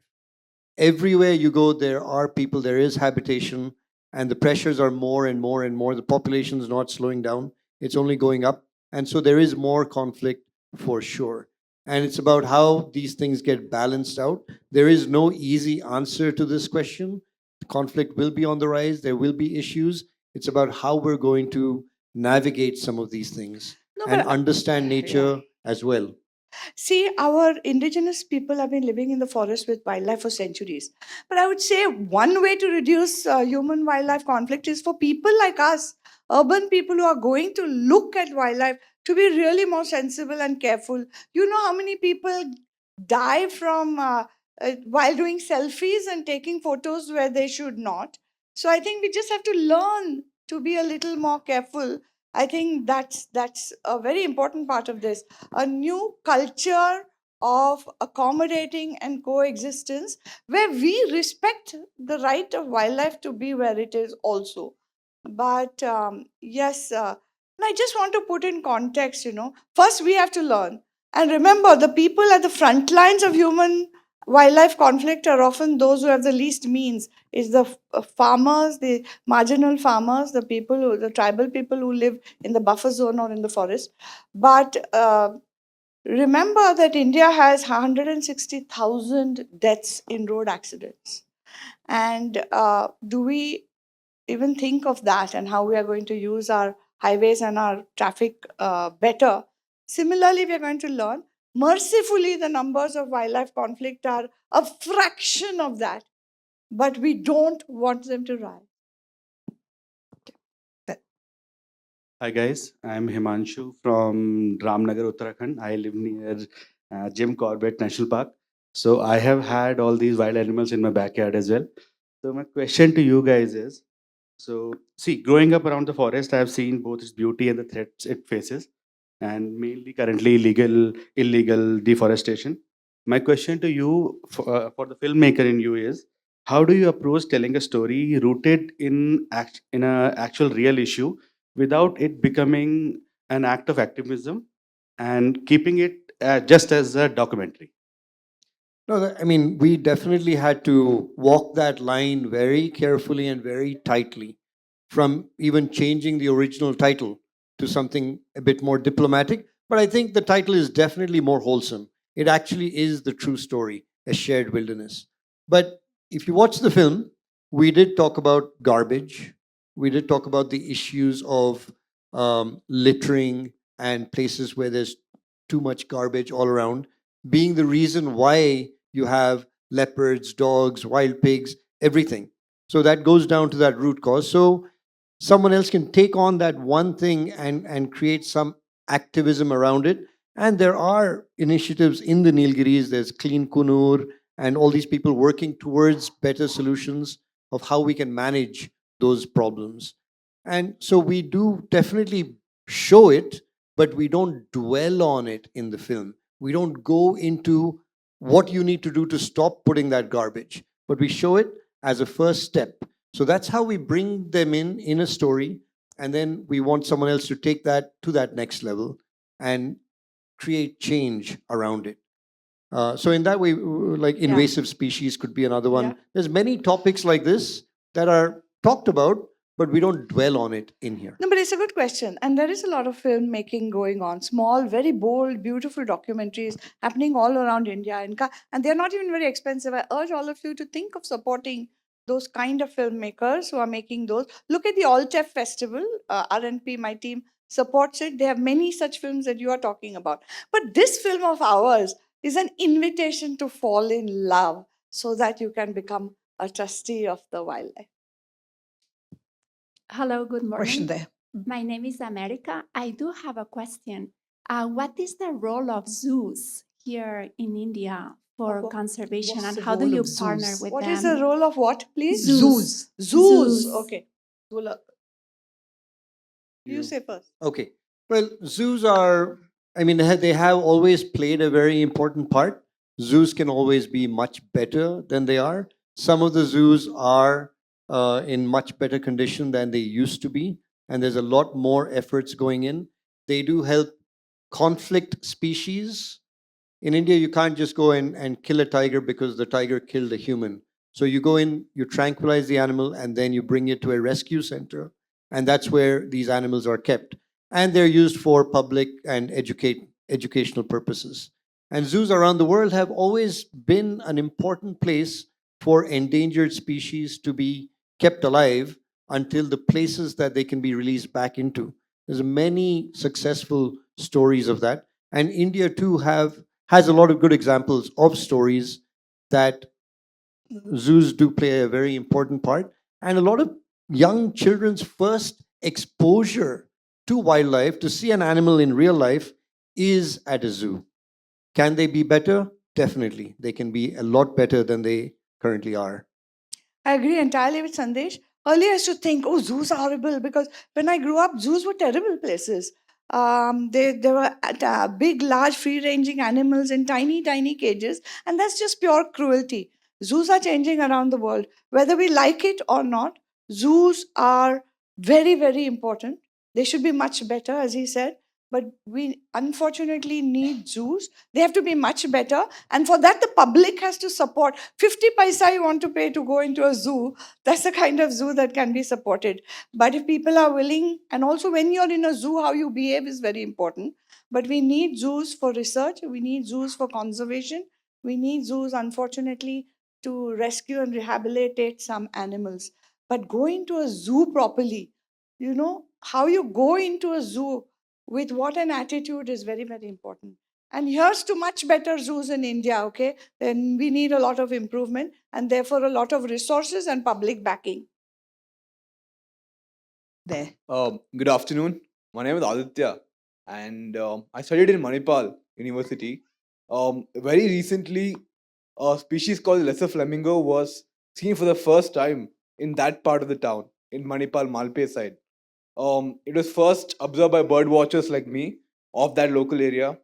[SPEAKER 3] Everywhere you go, there are people, there is habitation, and the pressures are more and more and more. The population is not slowing down, it's only going up. And so there is more conflict for sure. And it's about how these things get balanced out. There is no easy answer to this question. The conflict will be on the rise, there will be issues. It's about how we're going to navigate some of these things
[SPEAKER 2] No,
[SPEAKER 3] and
[SPEAKER 2] but
[SPEAKER 3] understand nature as well.
[SPEAKER 2] see, our indigenous people have been living in the forest with wildlife for centuries. But I would say one way to reduce human wildlife conflict is for people like us, urban people who are going to look at wildlife, to be really more sensible and careful. You know how many people die from while doing selfies and taking photos where they should not. So I think we just have to learn to be a little more careful. I think that's a very important part of this. A new culture of accommodating and coexistence where we respect the right of wildlife to be where it is also. But yes, and I just want to put in context, first we have to learn. And remember, the people at the front lines of human wildlife conflict are often those who have the least means. It's the farmers, the marginal farmers, the tribal people who live in the buffer zone or in the forest. But remember that India has 160,000 deaths in road accidents. And do we even think of that and how we are going to use our highways and our traffic better? Similarly, we are going to learn. Mercifully, the numbers of wildlife conflict are a fraction of that, but we don't want them to rise.
[SPEAKER 6] Hi guys, I'm Himanshu from Ramnagar, Uttarakhand. I live near Jim Corbett National Park. So I have had all these wild animals in my backyard as well. So my question to you guys is, so see, growing up around the forest, I've seen both its beauty and the threats it faces, and mainly currently illegal deforestation. My question to you, for the filmmaker in you is, how do you approach telling a story rooted in a actual real issue without it becoming an act of activism and keeping it just as a documentary?
[SPEAKER 3] No, I mean, we definitely had to walk that line very carefully and very tightly, from even changing the original title to something a bit more diplomatic. But I think the title is definitely more wholesome. It actually is the true story, a shared wilderness. But if you watch the film, we did talk about garbage. We did talk about the issues of littering and places where there's too much garbage all around being the reason why you have leopards, dogs, wild pigs, everything. So that goes down to that root cause. So someone else can take on that one thing and create some activism around it. And there are initiatives in the Nilgiris, there's Clean Kunur, and all these people working towards better solutions of how we can manage those problems. And so we do definitely show it, but we don't dwell on it in the film. We don't go into what you need to do to stop putting that garbage, but we show it as a first step. So that's how we bring them in a story, and then we want someone else to take that to that next level and create change around it. So in that way, like invasive species could be another one.
[SPEAKER 2] Yeah.
[SPEAKER 3] There's many topics like this that are talked about, but we don't dwell on it in here.
[SPEAKER 2] No, but it's a good question. And there is a lot of filmmaking going on. Small, very bold, beautiful documentaries happening all around India. And they're not even very expensive. I urge all of you to think of supporting those kind of filmmakers who are making those. Look at the Altef Festival. RNP, my team, supports it. They have many such films that you are talking about. But this film of ours is an invitation to fall in love so that you can become a trustee of the wildlife.
[SPEAKER 7] Hello, good morning.
[SPEAKER 1] Question there.
[SPEAKER 7] My name is America. I do have a question. What is the role of zoos here in India for
[SPEAKER 2] Wha-
[SPEAKER 7] conservation,
[SPEAKER 1] what's
[SPEAKER 7] and
[SPEAKER 1] the
[SPEAKER 7] how do
[SPEAKER 1] role
[SPEAKER 7] you
[SPEAKER 1] of
[SPEAKER 7] partner
[SPEAKER 1] zoos?
[SPEAKER 7] with
[SPEAKER 2] What
[SPEAKER 7] them?
[SPEAKER 2] is the role of what, please?
[SPEAKER 1] Zoos.
[SPEAKER 2] Zoos.
[SPEAKER 7] Zoos.
[SPEAKER 2] Okay. You say first.
[SPEAKER 3] Okay. Well, zoos are, I mean, they have always played a very important part. Zoos can always be much better than they are. Some of the zoos are in much better condition than they used to be, and there's a lot more efforts going in. They do help conflict species. In India, you can't just go in and kill a tiger because the tiger killed a human. So you go in, you tranquilize the animal, and then you bring it to a rescue center. And that's where these animals are kept. And they're used for public and educational purposes. And zoos around the world have always been an important place for endangered species to be kept alive until the places that they can be released back into. There's many successful stories of that. And India too has a lot of good examples of stories that zoos do play a very important part. And a lot of young children's first exposure to wildlife, to see an animal in real life, is at a zoo. Can they be better? Definitely. They can be a lot better than they currently are.
[SPEAKER 2] I agree entirely with Sandesh. Earlier, I used to think, oh, zoos are horrible because when I grew up, zoos were terrible places. They were big, large, free ranging animals in tiny, tiny cages, and that's just pure cruelty. Zoos are changing around the world. Whether we like it or not, zoos are very, very important. They should be much better, as he said. But we unfortunately need zoos. They have to be much better. And for that, the public has to support. 50 paisa you want to pay to go into a zoo, that's the kind of zoo that can be supported. But if people are willing, and also when you're in a zoo, how you behave is very important. But we need zoos for research. We need zoos for conservation. We need zoos, unfortunately, to rescue and rehabilitate some animals. But going to a zoo properly, how you go into a zoo with what an attitude is very, very important. And here's to much better zoos in India, okay? Then we need a lot of improvement and therefore a lot of resources and public backing.
[SPEAKER 1] There.
[SPEAKER 8] Good afternoon. My name is Aditya, and I studied in Manipal University. Very recently, a species called lesser flamingo was seen for the first time in that part of the town, in Manipal, Malpe side. It was first observed by bird watchers like me of that local area.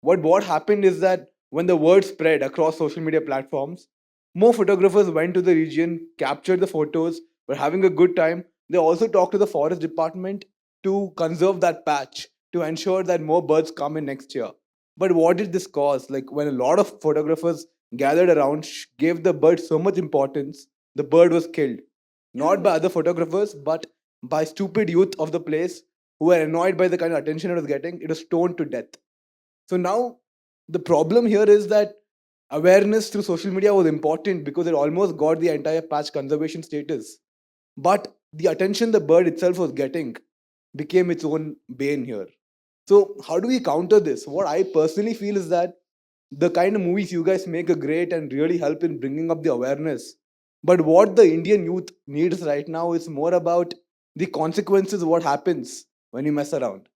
[SPEAKER 8] What happened is that when the word spread across social media platforms, more photographers went to the region, captured the photos, were having a good time. They also talked to the forest department to conserve that patch to ensure that more birds come in next year. But what did this cause? Like when a lot of photographers gathered around, gave the bird so much importance, the bird was killed. Not by other photographers, but by stupid youth of the place who were annoyed by the kind of attention it was getting. It was stoned to death. So now the problem here is that awareness through social media was important because it almost got the entire patch conservation status. But the attention the bird itself was getting became its own bane here. So, how do we counter this? What I personally feel is that the kind of movies you guys make are great and really help in bringing up the awareness. But what the Indian youth needs right now is more about the consequences of what happens when you mess around.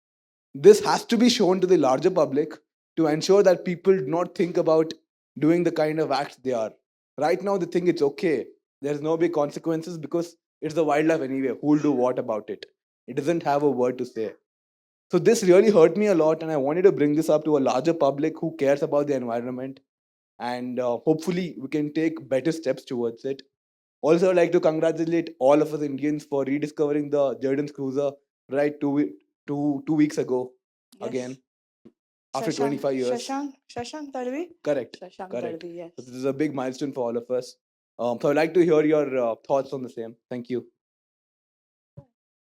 [SPEAKER 8] This has to be shown to the larger public to ensure that people do not think about doing the kind of acts they are. Right now, they think it's okay. There's no big consequences because it's the wildlife anyway. Who'll do what about it? It doesn't have a word to say. So this really hurt me a lot, and I wanted to bring this up to a larger public who cares about the environment, and hopefully we can take better steps towards it. Also, I'd like to congratulate all of us Indians for rediscovering the Jordan's cruiser right two weeks ago again after 25 years.
[SPEAKER 2] Shashank Tadvi?
[SPEAKER 8] Correct.
[SPEAKER 2] Shashank
[SPEAKER 8] Correct.
[SPEAKER 2] Tadvi, yes.
[SPEAKER 8] So this is a big milestone for all of us. So I'd like to hear your thoughts on the same. Thank you.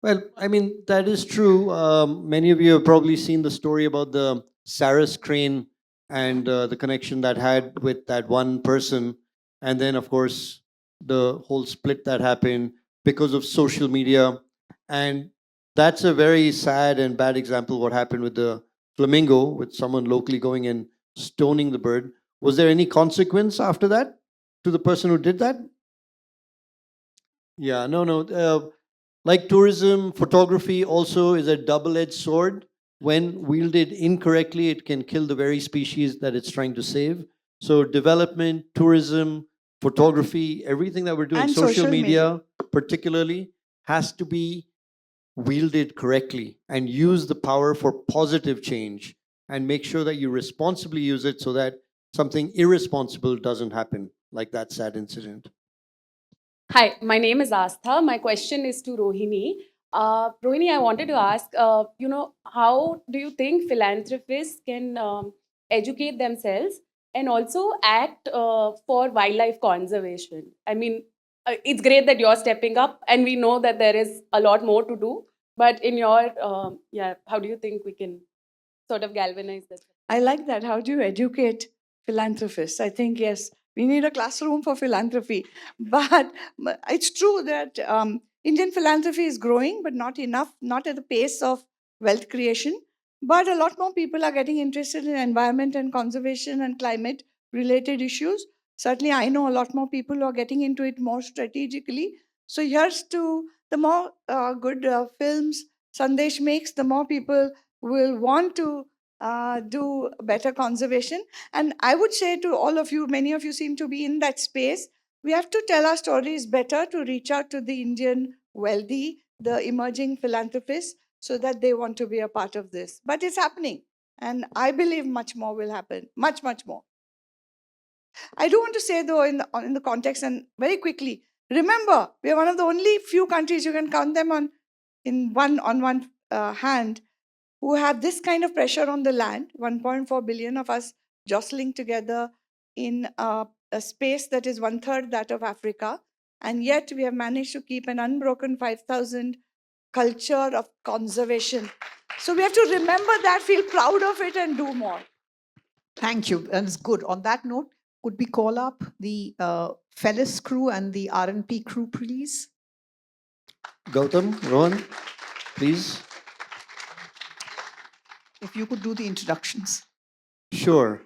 [SPEAKER 3] Well, I mean, that is true. Many of you have probably seen the story about the Saris crane and the connection that had with that one person. And then, of course, the whole split that happened because of social media. And that's a very sad and bad example of what happened with the flamingo, with someone locally going and stoning the bird. Was there any consequence after that to the person who did that? Yeah, no. Like tourism, photography also is a double-edged sword. When wielded incorrectly, it can kill the very species that it's trying to save. So development, tourism, photography, everything that we're doing,
[SPEAKER 2] And
[SPEAKER 3] social
[SPEAKER 2] social
[SPEAKER 3] media particularly, has to be wielded correctly and use the power for positive change and make sure that you responsibly use it so that something irresponsible doesn't happen, like that sad incident.
[SPEAKER 9] Hi, my name is Astha. My question is to Rohini. Rohini, I wanted to ask, how do you think philanthropists can educate themselves and also act for wildlife conservation? I mean, it's great that you're stepping up, and we know that there is a lot more to do. But in your, how do you think we can sort of galvanize this?
[SPEAKER 2] I like that. How do you educate philanthropists? I think, yes, we need a classroom for philanthropy. But it's true that Indian philanthropy is growing, but not enough, not at the pace of wealth creation. But a lot more people are getting interested in environment and conservation and climate related issues. Certainly, I know a lot more people who are getting into it more strategically. So here's to the more good films Sandesh makes, the more people will want to do better conservation. And I would say to all of you, many of you seem to be in that space, we have to tell our stories better to reach out to the Indian wealthy, the emerging philanthropists, so that they want to be a part of this. But it's happening. And I believe much more will happen, much, much more. I do want to say, though, in the context, and very quickly, remember, we are one of the only few countries, you can count them on one hand, who have this kind of pressure on the land, 1.4 billion of us jostling together in a space that is 1/3 that of Africa. And yet we have managed to keep an unbroken 5,000 culture of conservation. So we have to remember that, feel proud of it, and do more.
[SPEAKER 1] Thank you. And it's good. On that note, could we call up the Felis crew and the RNP crew, please?
[SPEAKER 3] Gautam, Rohan, please.
[SPEAKER 1] If you could do the introductions.
[SPEAKER 3] Sure.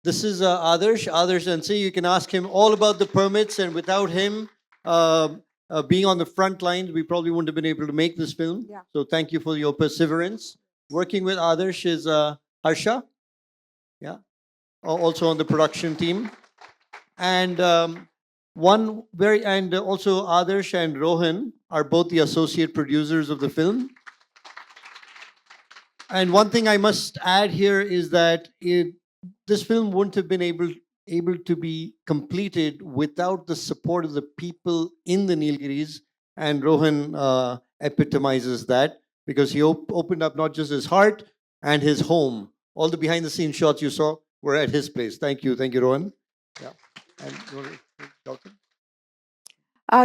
[SPEAKER 3] This is Adarsh and see, you can ask him all about the permits, and without him being on the front lines, we probably wouldn't have been able to make this film.
[SPEAKER 2] Yeah.
[SPEAKER 3] So thank you for your perseverance. Working with Adarsh is Harsha, yeah, also on the production team. And also Adarsh and Rohan are both the associate producers of the film. And one thing I must add here is that this film wouldn't have been able to be completed without the support of the people in the Nilgiris. And Rohan epitomizes that because he opened up not just his heart and his home. All the behind the scenes shots you saw, we're at his place. Thank you, Rohan. Yeah, and you wanna- Gautam?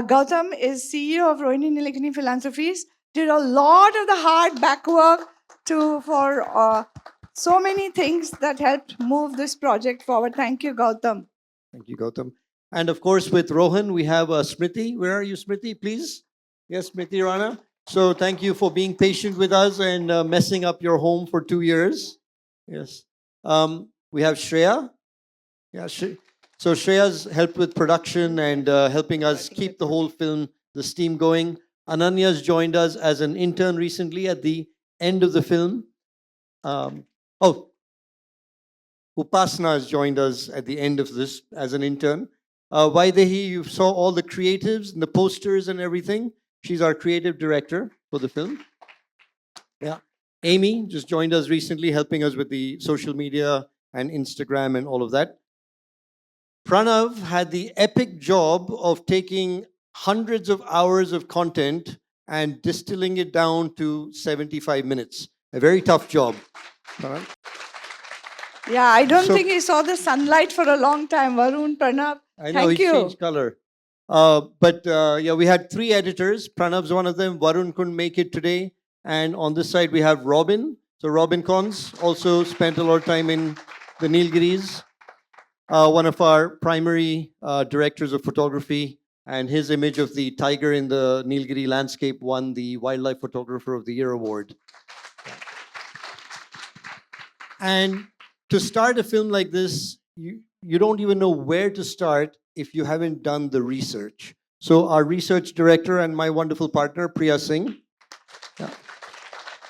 [SPEAKER 2] Gautam is CEO of Rohini Nilekani Philanthropies. Did a lot of the hard back work for so many things that helped move this project forward. Thank you, Gautam.
[SPEAKER 3] Thank you, Gautam. And of course, with Rohan, we have Smriti. Where are you, Smriti? Please. Yes, Smriti Rana. So thank you for being patient with us and messing up your home for 2 years. Yes. We have Shreya. Yeah. So Shreya's helped with production and helping us keep the whole film, the steam going. Ananya's joined us as an intern recently at the end of the film. Oh, Upasana has joined us at the end of this as an intern. Vaidehi, you saw all the creatives and the posters and everything. She's our creative director for the film. Yeah. Amy just joined us recently, helping us with the social media and Instagram and all of that. Pranav had the epic job of taking hundreds of hours of content and distilling it down to 75 minutes. A very tough job. Pranav.
[SPEAKER 2] Yeah, I don't
[SPEAKER 3] So-
[SPEAKER 2] think he saw the sunlight for a long time. Varun, Pranav,
[SPEAKER 3] I know
[SPEAKER 2] thank
[SPEAKER 3] he
[SPEAKER 2] you.
[SPEAKER 3] changed color. Yeah, we had 3 editors. Pranav's one of them. Varun couldn't make it today. And on this side, we have Robin. So Robin Cons also spent a lot of time in the Nilgiris. One of our primary directors of photography, and his image of the tiger in the Nilgiri landscape won the Wildlife Photographer of the Year award. And to start a film like this, you don't even know where to start if you haven't done the research. So our research director and my wonderful partner, Priya Singh. Yeah.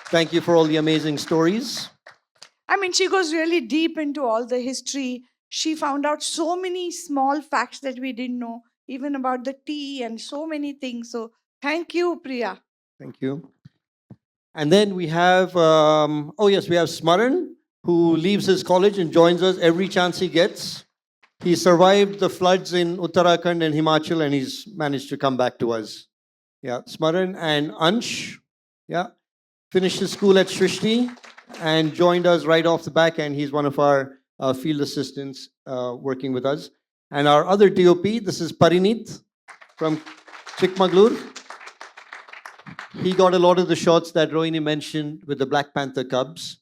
[SPEAKER 3] Thank you for all the amazing stories.
[SPEAKER 2] I mean, she goes really deep into all the history. She found out so many small facts that we didn't know, even about the tea and so many things. So thank you, Priya.
[SPEAKER 3] Thank you. And then we have, we have Smaran, who leaves his college and joins us every chance he gets. He survived the floods in Uttarakhand and Himachal, and he's managed to come back to us. Yeah, Smaran and Ansh, yeah, finished his school at Shrishti and joined us right off the back, and he's one of our field assistants working with us. And our other DOP, this is Parinit from Chikmagalur. He got a lot of the shots that Rohini mentioned with the Black Panther cubs.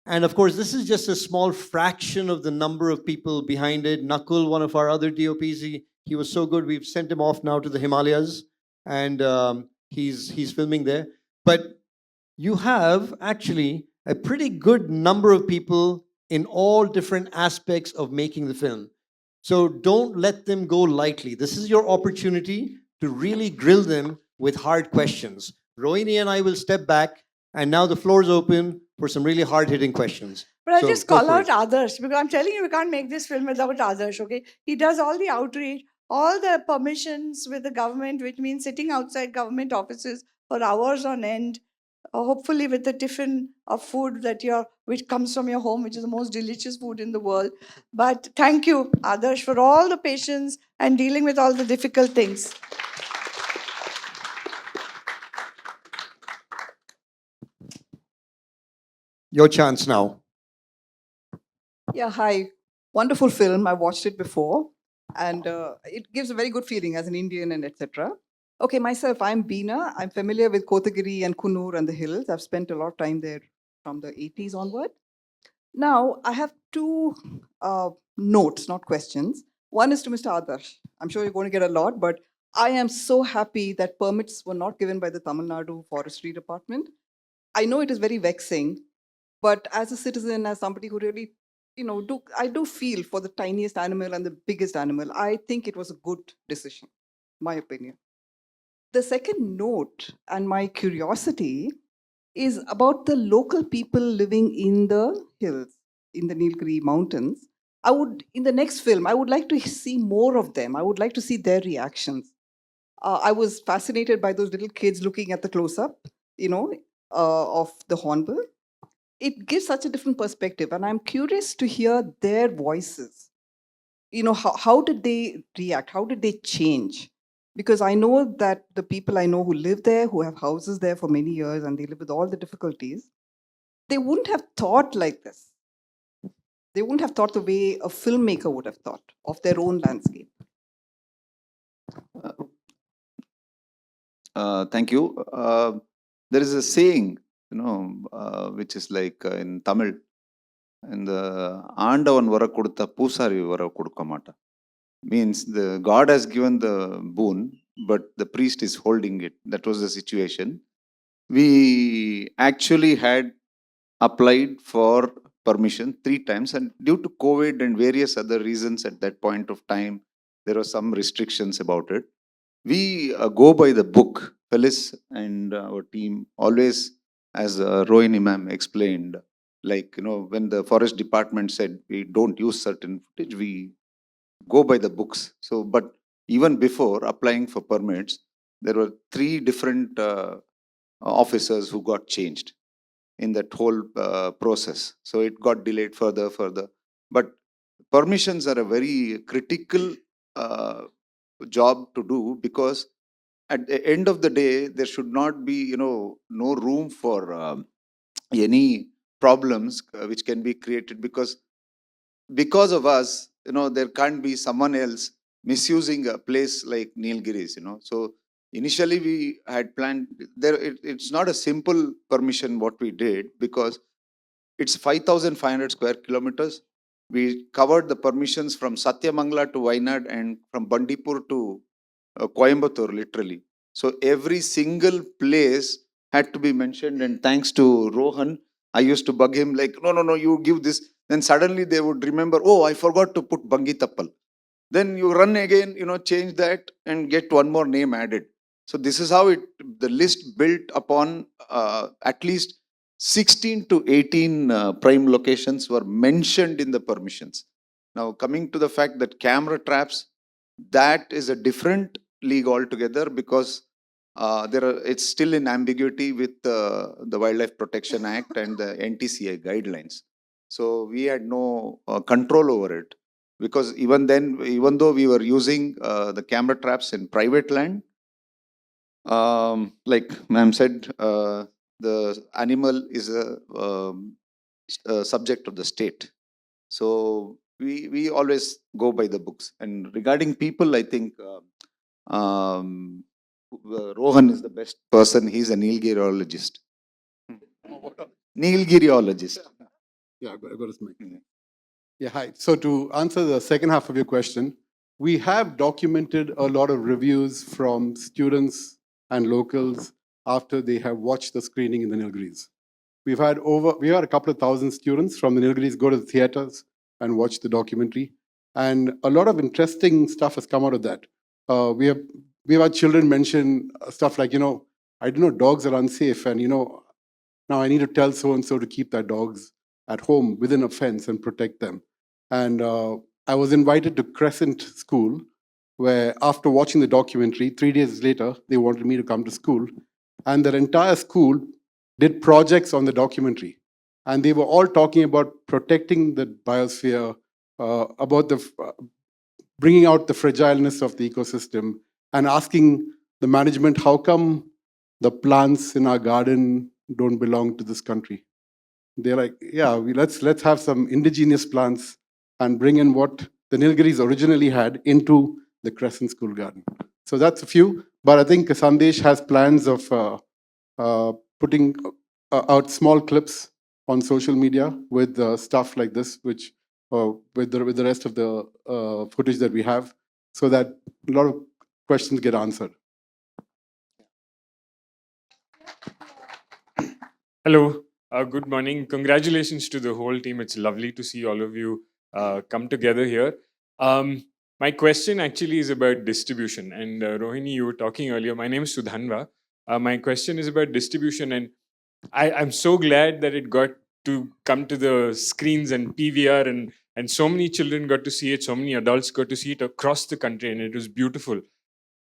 [SPEAKER 3] And of course, this is just a small fraction of the number of people behind it. Nakul, one of our other DOPs, he was so good. We've sent him off now to the Himalayas, and he's filming there. But you have actually a pretty good number of people in all different aspects of making the film. So don't let them go lightly. This is your opportunity to really grill them with hard questions. Rohini and I will step back, and now the floor is open for some really hard-hitting questions.
[SPEAKER 2] But I'll
[SPEAKER 3] So
[SPEAKER 2] just
[SPEAKER 3] go
[SPEAKER 2] call
[SPEAKER 3] for
[SPEAKER 2] out
[SPEAKER 3] it.
[SPEAKER 2] Adarsh, because I'm telling you, we can't make this film without Adarsh, okay? He does all the outreach, all the permissions with the government, which means sitting outside government offices for hours on end, hopefully with a tiffin of food which comes from your home, which is the most delicious food in the world. But thank you, Adarsh, for all the patience and dealing with all the difficult things.
[SPEAKER 3] Your chance now.
[SPEAKER 10] Yeah, hi. Wonderful film. I watched it before, and it gives a very good feeling as an Indian and etc. Okay, myself, I'm Beena. I'm familiar with Kotagiri and Kunur and the hills. I've spent a lot of time there from the 80s onward. Now, I have two notes, not questions. One is to Mr. Adarsh. I'm sure you're going to get a lot, but I am so happy that permits were not given by the Tamil Nadu Forestry Department. I know it is very vexing, but as a citizen, as somebody who really, I do feel for the tiniest animal and the biggest animal. I think it was a good decision, my opinion. The second note and my curiosity is about the local people living in the hills, in the Nilgiri mountains. In the next film, I would like to see more of them. I would like to see their reactions. I was fascinated by those little kids looking at the close-up, of the hornbill. It gives such a different perspective, and I'm curious to hear their voices. How did they react? How did they change? Because I know that the people I know who live there, who have houses there for many years, and they live with all the difficulties, they wouldn't have thought like this. They wouldn't have thought the way a filmmaker would have thought of their own landscape.
[SPEAKER 11] Thank you. There is a saying, which is like in Tamil, in the Aandavan vara kodutha Pusari vara kodukka maata. Means the God has given the boon, but the priest is holding it. That was the situation. We actually had applied for permission 3 times, and due to COVID and various other reasons at that point of time, there were some restrictions about it. We go by the book. Felis and our team always, as Rohini ma'am explained, like, when the forest department said we don't use certain footage, we go by the books. So, but even before applying for permits, there were 3 different officers who got changed in that whole process. So it got delayed further. But permissions are a very critical job to do, because at the end of the day, there should not be, no room for any problems which can be created, because of us, there can't be someone else misusing a place like Nilgiris, So initially we had planned there. It's not a simple permission what we did, because it's 5,500 square kilometers. We covered the permissions from Satyamangala to Wayanad and from Bandipur to Coimbatore, literally. So every single place had to be mentioned. And thanks to Rohan, I used to bug him like, no, you give this. Then suddenly they would remember, oh, I forgot to put Bangi Tappal. Then you run again, change that and get one more name added. So this is how the list built upon at least 16 to 18 prime locations were mentioned in the permissions. Now, coming to the fact that camera traps, that is a different league altogether, because it's still in ambiguity with the Wildlife Protection Act and the NTCI guidelines. So we had no control over it, because even then, even though we were using the camera traps in private land, like ma'am said, the animal is a subject of the state. So we always go by the books. And regarding people, I think Rohan is the best person. He's a Nilgiriologist. Nilgiriologist.
[SPEAKER 12] Yeah, I got his mic. Yeah, hi. So to answer the second half of your question, we have documented a lot of reviews from students and locals after they have watched the screening in the Nilgiris. We had a couple of thousand students from the Nilgiris go to the theaters and watch the documentary. And a lot of interesting stuff has come out of that. We have had children mention stuff like, I didn't know dogs are unsafe, and now I need to tell so-and-so to keep their dogs at home within a fence and protect them. And I was invited to Crescent School, where after watching the documentary, 3 days later, they wanted me to come to school. And their entire school did projects on the documentary. And they were all talking about protecting the biosphere, about bringing out the fragileness of the ecosystem, and asking the management, how come the plants in our garden don't belong to this country? They're like, yeah, let's have some indigenous plants and bring in what the Nilgiris originally had into the Crescent School garden. So that's a few, but I think Sandesh has plans of putting out small clips on social media with stuff like this, which with the rest of the footage that we have, so that a lot of questions get answered.
[SPEAKER 13] Hello, good morning. Congratulations to the whole team. It's lovely to see all of you come together here. My question actually is about distribution. And Rohini, you were talking earlier. My name is Sudhanva. My question is about distribution. And I'm so glad that it got to come to the screens and PVR, and so many children got to see it. So many adults got to see it across the country, and it was beautiful.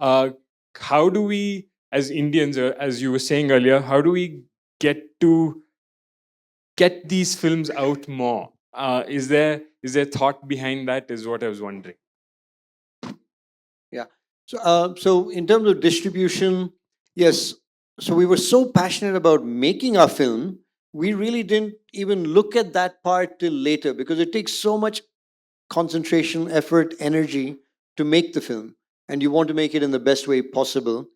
[SPEAKER 13] How do we, as Indians, as you were saying earlier, how do we get these films out more? Is there thought behind that, is what I was wondering.
[SPEAKER 3] Yeah. So in terms of distribution, yes. So we were so passionate about making our film we really didn't even look at that part till later because it takes so much concentration, effort, energy to make the film, and you want to make it in the best way possible.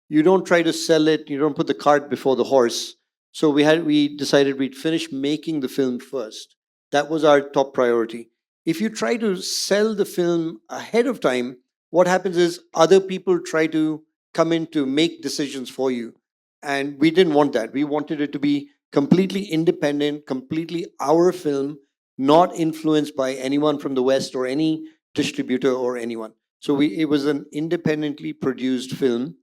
[SPEAKER 3] You don't try to sell it, you don't put the cart before the horse. So we decided we'd finish making the film first. That was our top priority. If you try to sell the film ahead of time, what happens is other people try to come in to make decisions for you. And we didn't want that. We wanted it to be completely independent, completely our film, not influenced by anyone from the West or any distributor or anyone. So it was an independently produced film.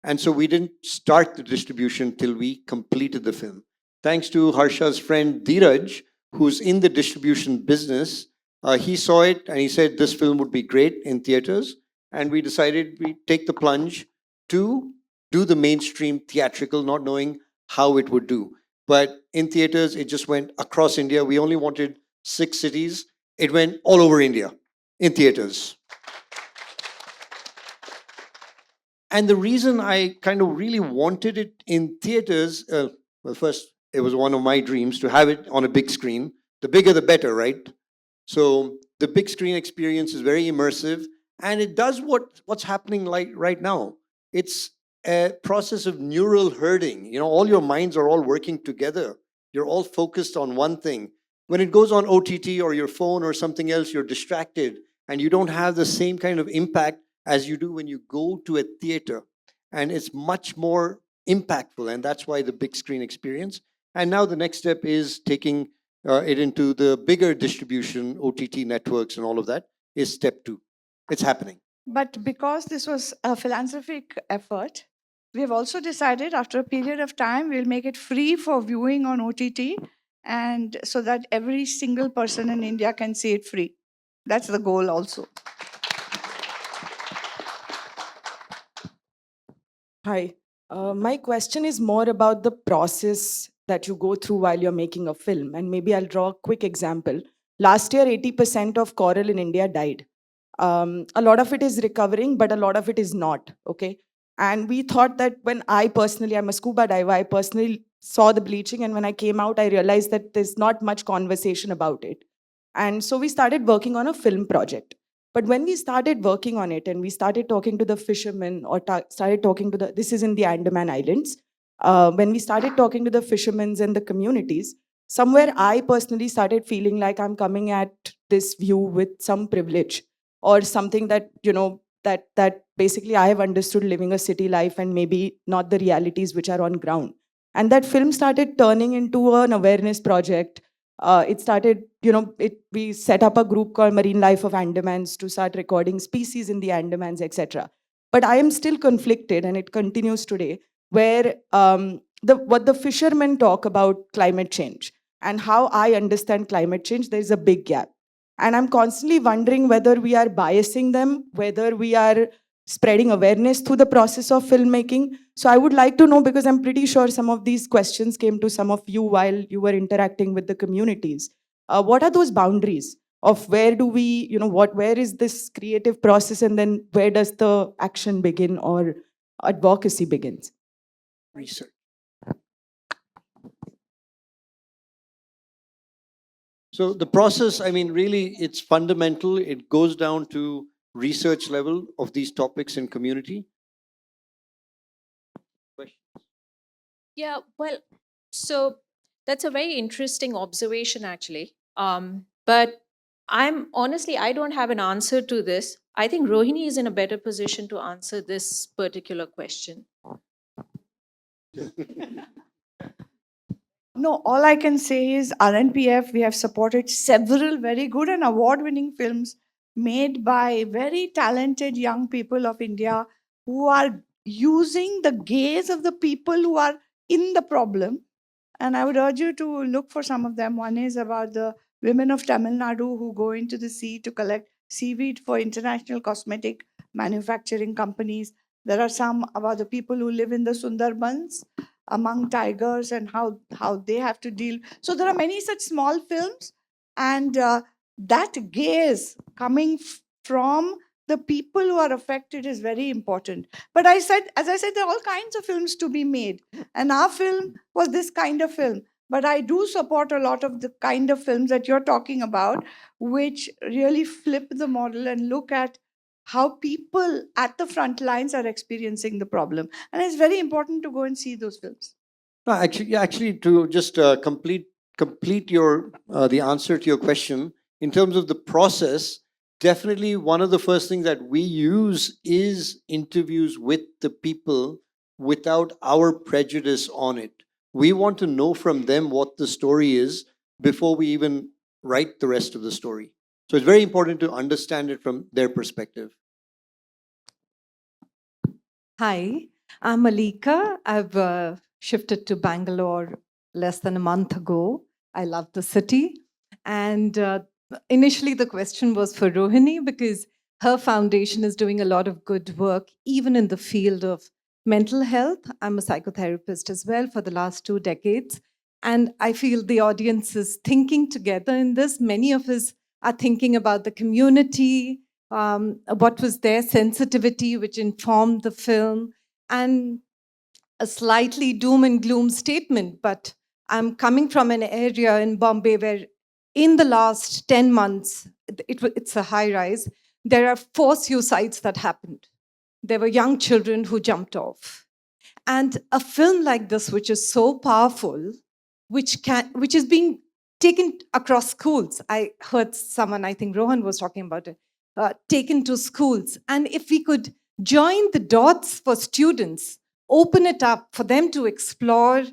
[SPEAKER 3] And so we didn't start the distribution till we completed the film. Thanks to Harsha's friend Dheeraj, who's in the distribution business, he saw it and he said this film would be great in theaters. And we decided we'd take the plunge to do the mainstream theatrical, not knowing how it would do. But in theaters, it just went across India. We only wanted 6 cities. It went all over India in theaters. And the reason I kind of really wanted it in theaters, well, first, it was one of my dreams to have it on a big screen. The bigger, the better, right? So the big screen experience is very immersive, and it does what's happening like right now. It's a process of neural herding. You know, all your minds are all working together. You're all focused on one thing. When it goes on OTT or your phone or something else, you're distracted, and you don't have the same kind of impact as you do when you go to a theater. And it's much more impactful, and that's why the big screen experience. And now the next step is taking it into the bigger distribution, OTT networks and all of that is step 2. It's happening.
[SPEAKER 2] But because this was a philanthropic effort, we have also decided after a period of time, we'll make it free for viewing on OTT, and so that every single person in India can see it free. That's the goal also.
[SPEAKER 14] Hi. My question is more about the process that you go through while you're making a film. And maybe I'll draw a quick example. Last year, 80% of coral in India died. A lot of it is recovering, but a lot of it is not, okay? And we thought that when I'm a scuba diver, I personally saw the bleaching, and when I came out, I realized that there's not much conversation about it. And so we started working on a film project. But when we started working on it and we started talking to the fishermen or started talking to this is in the Andaman Islands, when we started talking to the fishermen and the communities, somewhere I personally started feeling like I'm coming at this view with some privilege or something that, you know, that basically I have understood living a city life and maybe not the realities which are on ground. And that film started turning into an awareness project. It started, you know, we set up a group called Marine Life of Andamans to start recording species in the Andamans, etc. But I am still conflicted, and it continues today, where what the fishermen talk about climate change and how I understand climate change, there is a big gap. And I'm constantly wondering whether we are biasing them, whether we are spreading awareness through the process of filmmaking. So I would like to know, because I'm pretty sure some of these questions came to some of you while you were interacting with the communities. What are those boundaries of where do we, you know, where is this creative process, and then where does the action begin or advocacy begins?
[SPEAKER 3] Research. So the process, I mean, really, it's fundamental. It goes down to research level of these topics in community.
[SPEAKER 15] Yeah, well, so that's a very interesting observation, actually. But I don't have an answer to this. I think Rohini is in a better position to answer this particular question.
[SPEAKER 2] No, all I can say is RNPF, we have supported several very good and award-winning films made by very talented young people of India who are using the gaze of the people who are in the problem. And I would urge you to look for some of them. One is about the women of Tamil Nadu who go into the sea to collect seaweed for international cosmetic manufacturing companies. There are some about the people who live in the Sundarbans among tigers and how they have to deal. So there are many such small films, and that gaze coming from the people who are affected is very important. But as I said, there are all kinds of films to be made, and our film was this kind of film. But I do support a lot of the kind of films that you're talking about, which really flip the model and look at how people at the front lines are experiencing the problem. And it's very important to go and see those films.
[SPEAKER 3] No, actually, to just complete your the answer to your question in terms of the process, definitely one of the first things that we use is interviews with the people without our prejudice on it. We want to know from them what the story is before we even write the rest of the story. So it's very important to understand it from their perspective.
[SPEAKER 16] Hi, I'm Malika. I've shifted to Bangalore less than a month ago. I love the city. And initially, the question was for Rohini because her foundation is doing a lot of good work, even in the field of mental health. I'm a psychotherapist as well for the last 2 decades. And I feel the audience is thinking together in this. Many of us are thinking about the community, what was their sensitivity, which informed the film, and a slightly doom and gloom statement. But I'm coming from an area in Bombay where in the last 10 months, it's a high rise, there are 4 suicides that happened. There were young children who jumped off. And a film like this, which is so powerful, which is being taken across schools. I heard someone, I think Rohan was talking about it, taken to schools. And if we could join the dots for students, open it up for them to explore,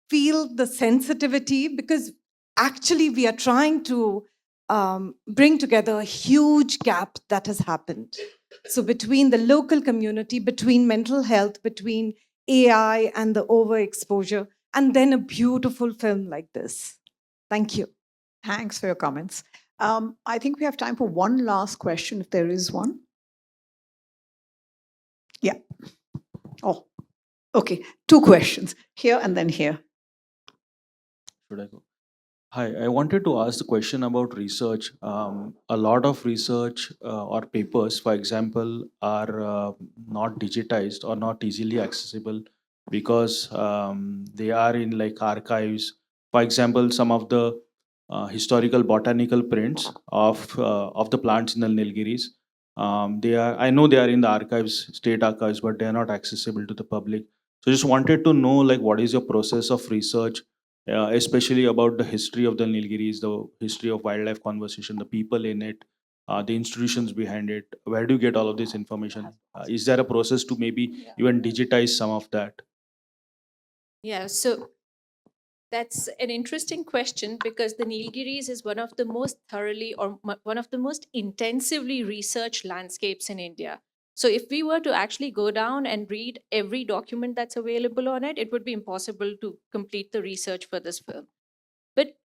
[SPEAKER 16] feel the sensitivity, because actually we are trying to bring together a huge gap that has happened. So between the local community, between mental health, between AI and the overexposure, and then a beautiful film like this. Thank you.
[SPEAKER 1] Thanks for your comments. I think we have time for one last question, if there is one. Yeah. Oh, okay. 2 questions, here and then here.
[SPEAKER 17] Should I go? Hi, I wanted to ask the question about research. A lot of research or papers, for example, are not digitized or not easily accessible because they are in like archives. For example, some of the historical botanical prints of the plants in the Nilgiris, I know they are in the archives, state archives, but they are not accessible to the public. So just wanted to know like what is your process of research, especially about the history of the Nilgiris, the history of wildlife conservation, the people in it, the institutions behind it. Where do you get all of this information? Is there a process to maybe even digitize some of that?
[SPEAKER 15] Yeah, so that's an interesting question because the Nilgiris is one of the most thoroughly or one of the most intensively researched landscapes in India. So if we were to actually go down and read every document that's available on it, it would be impossible to complete the research for this film. But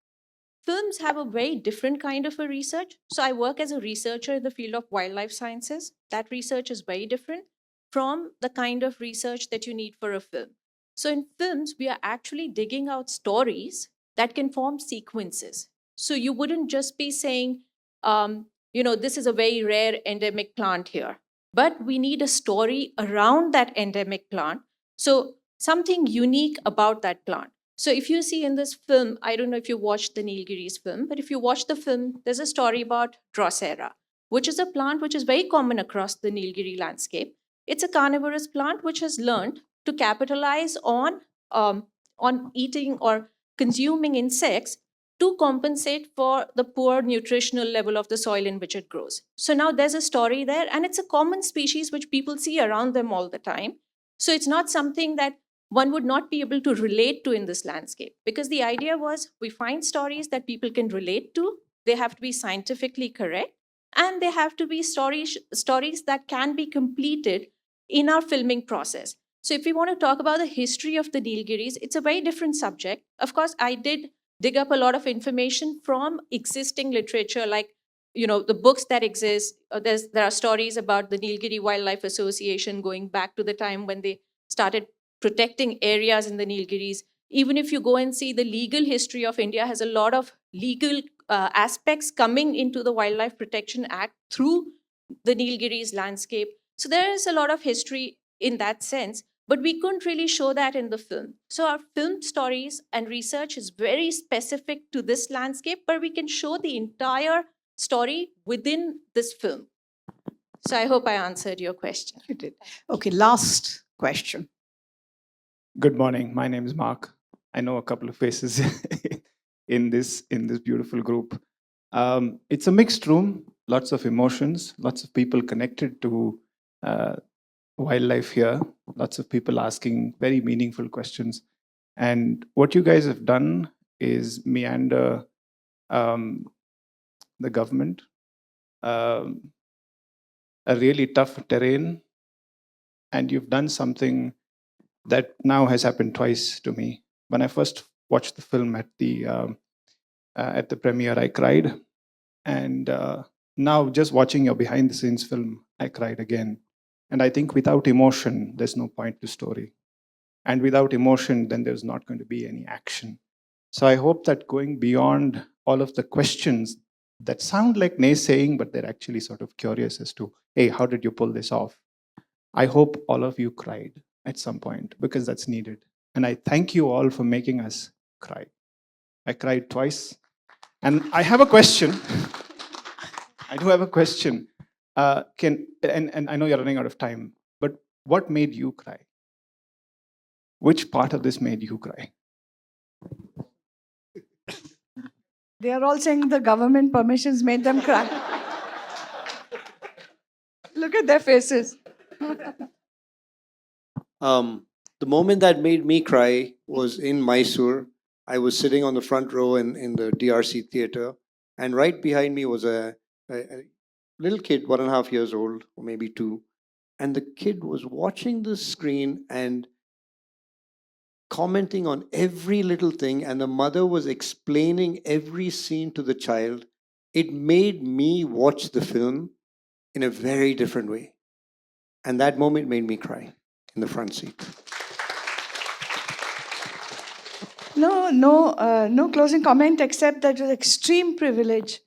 [SPEAKER 15] films have a very different kind of a research. So I work as a researcher in the field of wildlife sciences. That research is very different from the kind of research that you need for a film. So in films, we are actually digging out stories that can form sequences. So you wouldn't just be saying, this is a very rare endemic plant here, but we need a story around that endemic plant. So something unique about that plant. So if you see in this film, I don't know if you watched the Nilgiris film, but if you watch the film, there's a story about Drosera, which is a plant which is very common across the Nilgiri landscape. It's a carnivorous plant which has learned to capitalize on eating or consuming insects to compensate for the poor nutritional level of the soil in which it grows. So now there's a story there, and it's a common species which people see around them all the time. So it's not something that one would not be able to relate to in this landscape, because the idea was we find stories that people can relate to. They have to be scientifically correct, and they have to be stories that can be completed in our filming process. So if we want to talk about the history of the Nilgiris, it's a very different subject. Of course, I did dig up a lot of information from existing literature, like the books that exist. There are stories about the Nilgiri Wildlife Association going back to the time when they started protecting areas in the Nilgiris. Even if you go and see the legal history of India, has a lot of legal aspects coming into the Wildlife Protection Act through the Nilgiris landscape. So there is a lot of history in that sense. but we couldn't really show that in the film. So our film stories and research is very specific to this landscape, but we can show the entire story within this film. So I hope I answered your question.
[SPEAKER 1] You did. Okay, last question.
[SPEAKER 18] Good morning. My name is Mark. I know a couple of faces in this beautiful group. It's a mixed room, lots of emotions, lots of people connected to wildlife here, lots of people asking very meaningful questions. And what you guys have done is meander the government, a really tough terrain, and you've done something that now has happened twice to me. When I first watched the film at the premiere, I cried, and now just watching your behind-the-scenes film, I cried again. And I think without emotion, there's no point to story, and without emotion, then there's not going to be any action. So I hope that going beyond all of the questions that sound like naysaying, but they're actually sort of curious as to, hey, how did you pull this off? I hope all of you cried at some point, because that's needed. And I thank you all for making us cry. I cried twice. And I have a question. I do have a question. And I know you're running out of time, but what made you cry? Which part of this made you cry?
[SPEAKER 2] They are all saying the government permissions made them cry. Look at their faces.
[SPEAKER 3] The moment that made me cry was in Mysore. I was sitting on the front row in the DRC theater, and right behind me was a little kid, 1.5 years old, or maybe 2. And the kid was watching the screen and commenting on every little thing, and the mother was explaining every scene to the child. It made me watch the film in a very different way. And that moment made me cry in the front seat.
[SPEAKER 2] No closing comment except that it was extreme privilege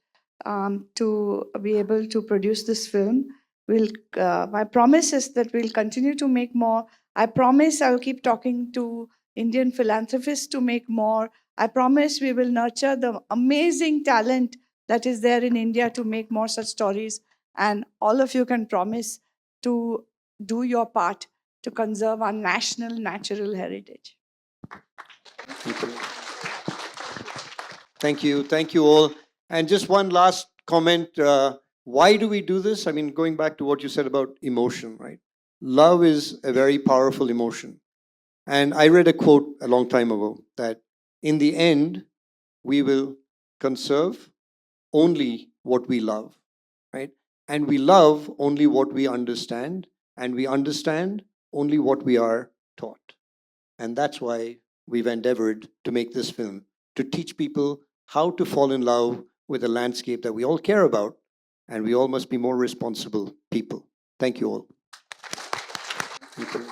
[SPEAKER 2] to be able to produce this film. My promise is that we'll continue to make more. I promise I'll keep talking to Indian philanthropists to make more. I promise we will nurture the amazing talent that is there in India to make more such stories. And all of you can promise to do your part to conserve our national natural heritage.
[SPEAKER 3] Thank you. Thank you all. And just one last comment. Why do we do this? I mean, going back to what you said about emotion, right? Love is a very powerful emotion. And I read a quote a long time ago that in the end, we will conserve only what we love, right? And we love only what we understand, and we understand only what we are taught. And that's why we've endeavored to make this film, to teach people how to fall in love with a landscape that we all care about, and we all must be more responsible people. Thank you all. Thank you.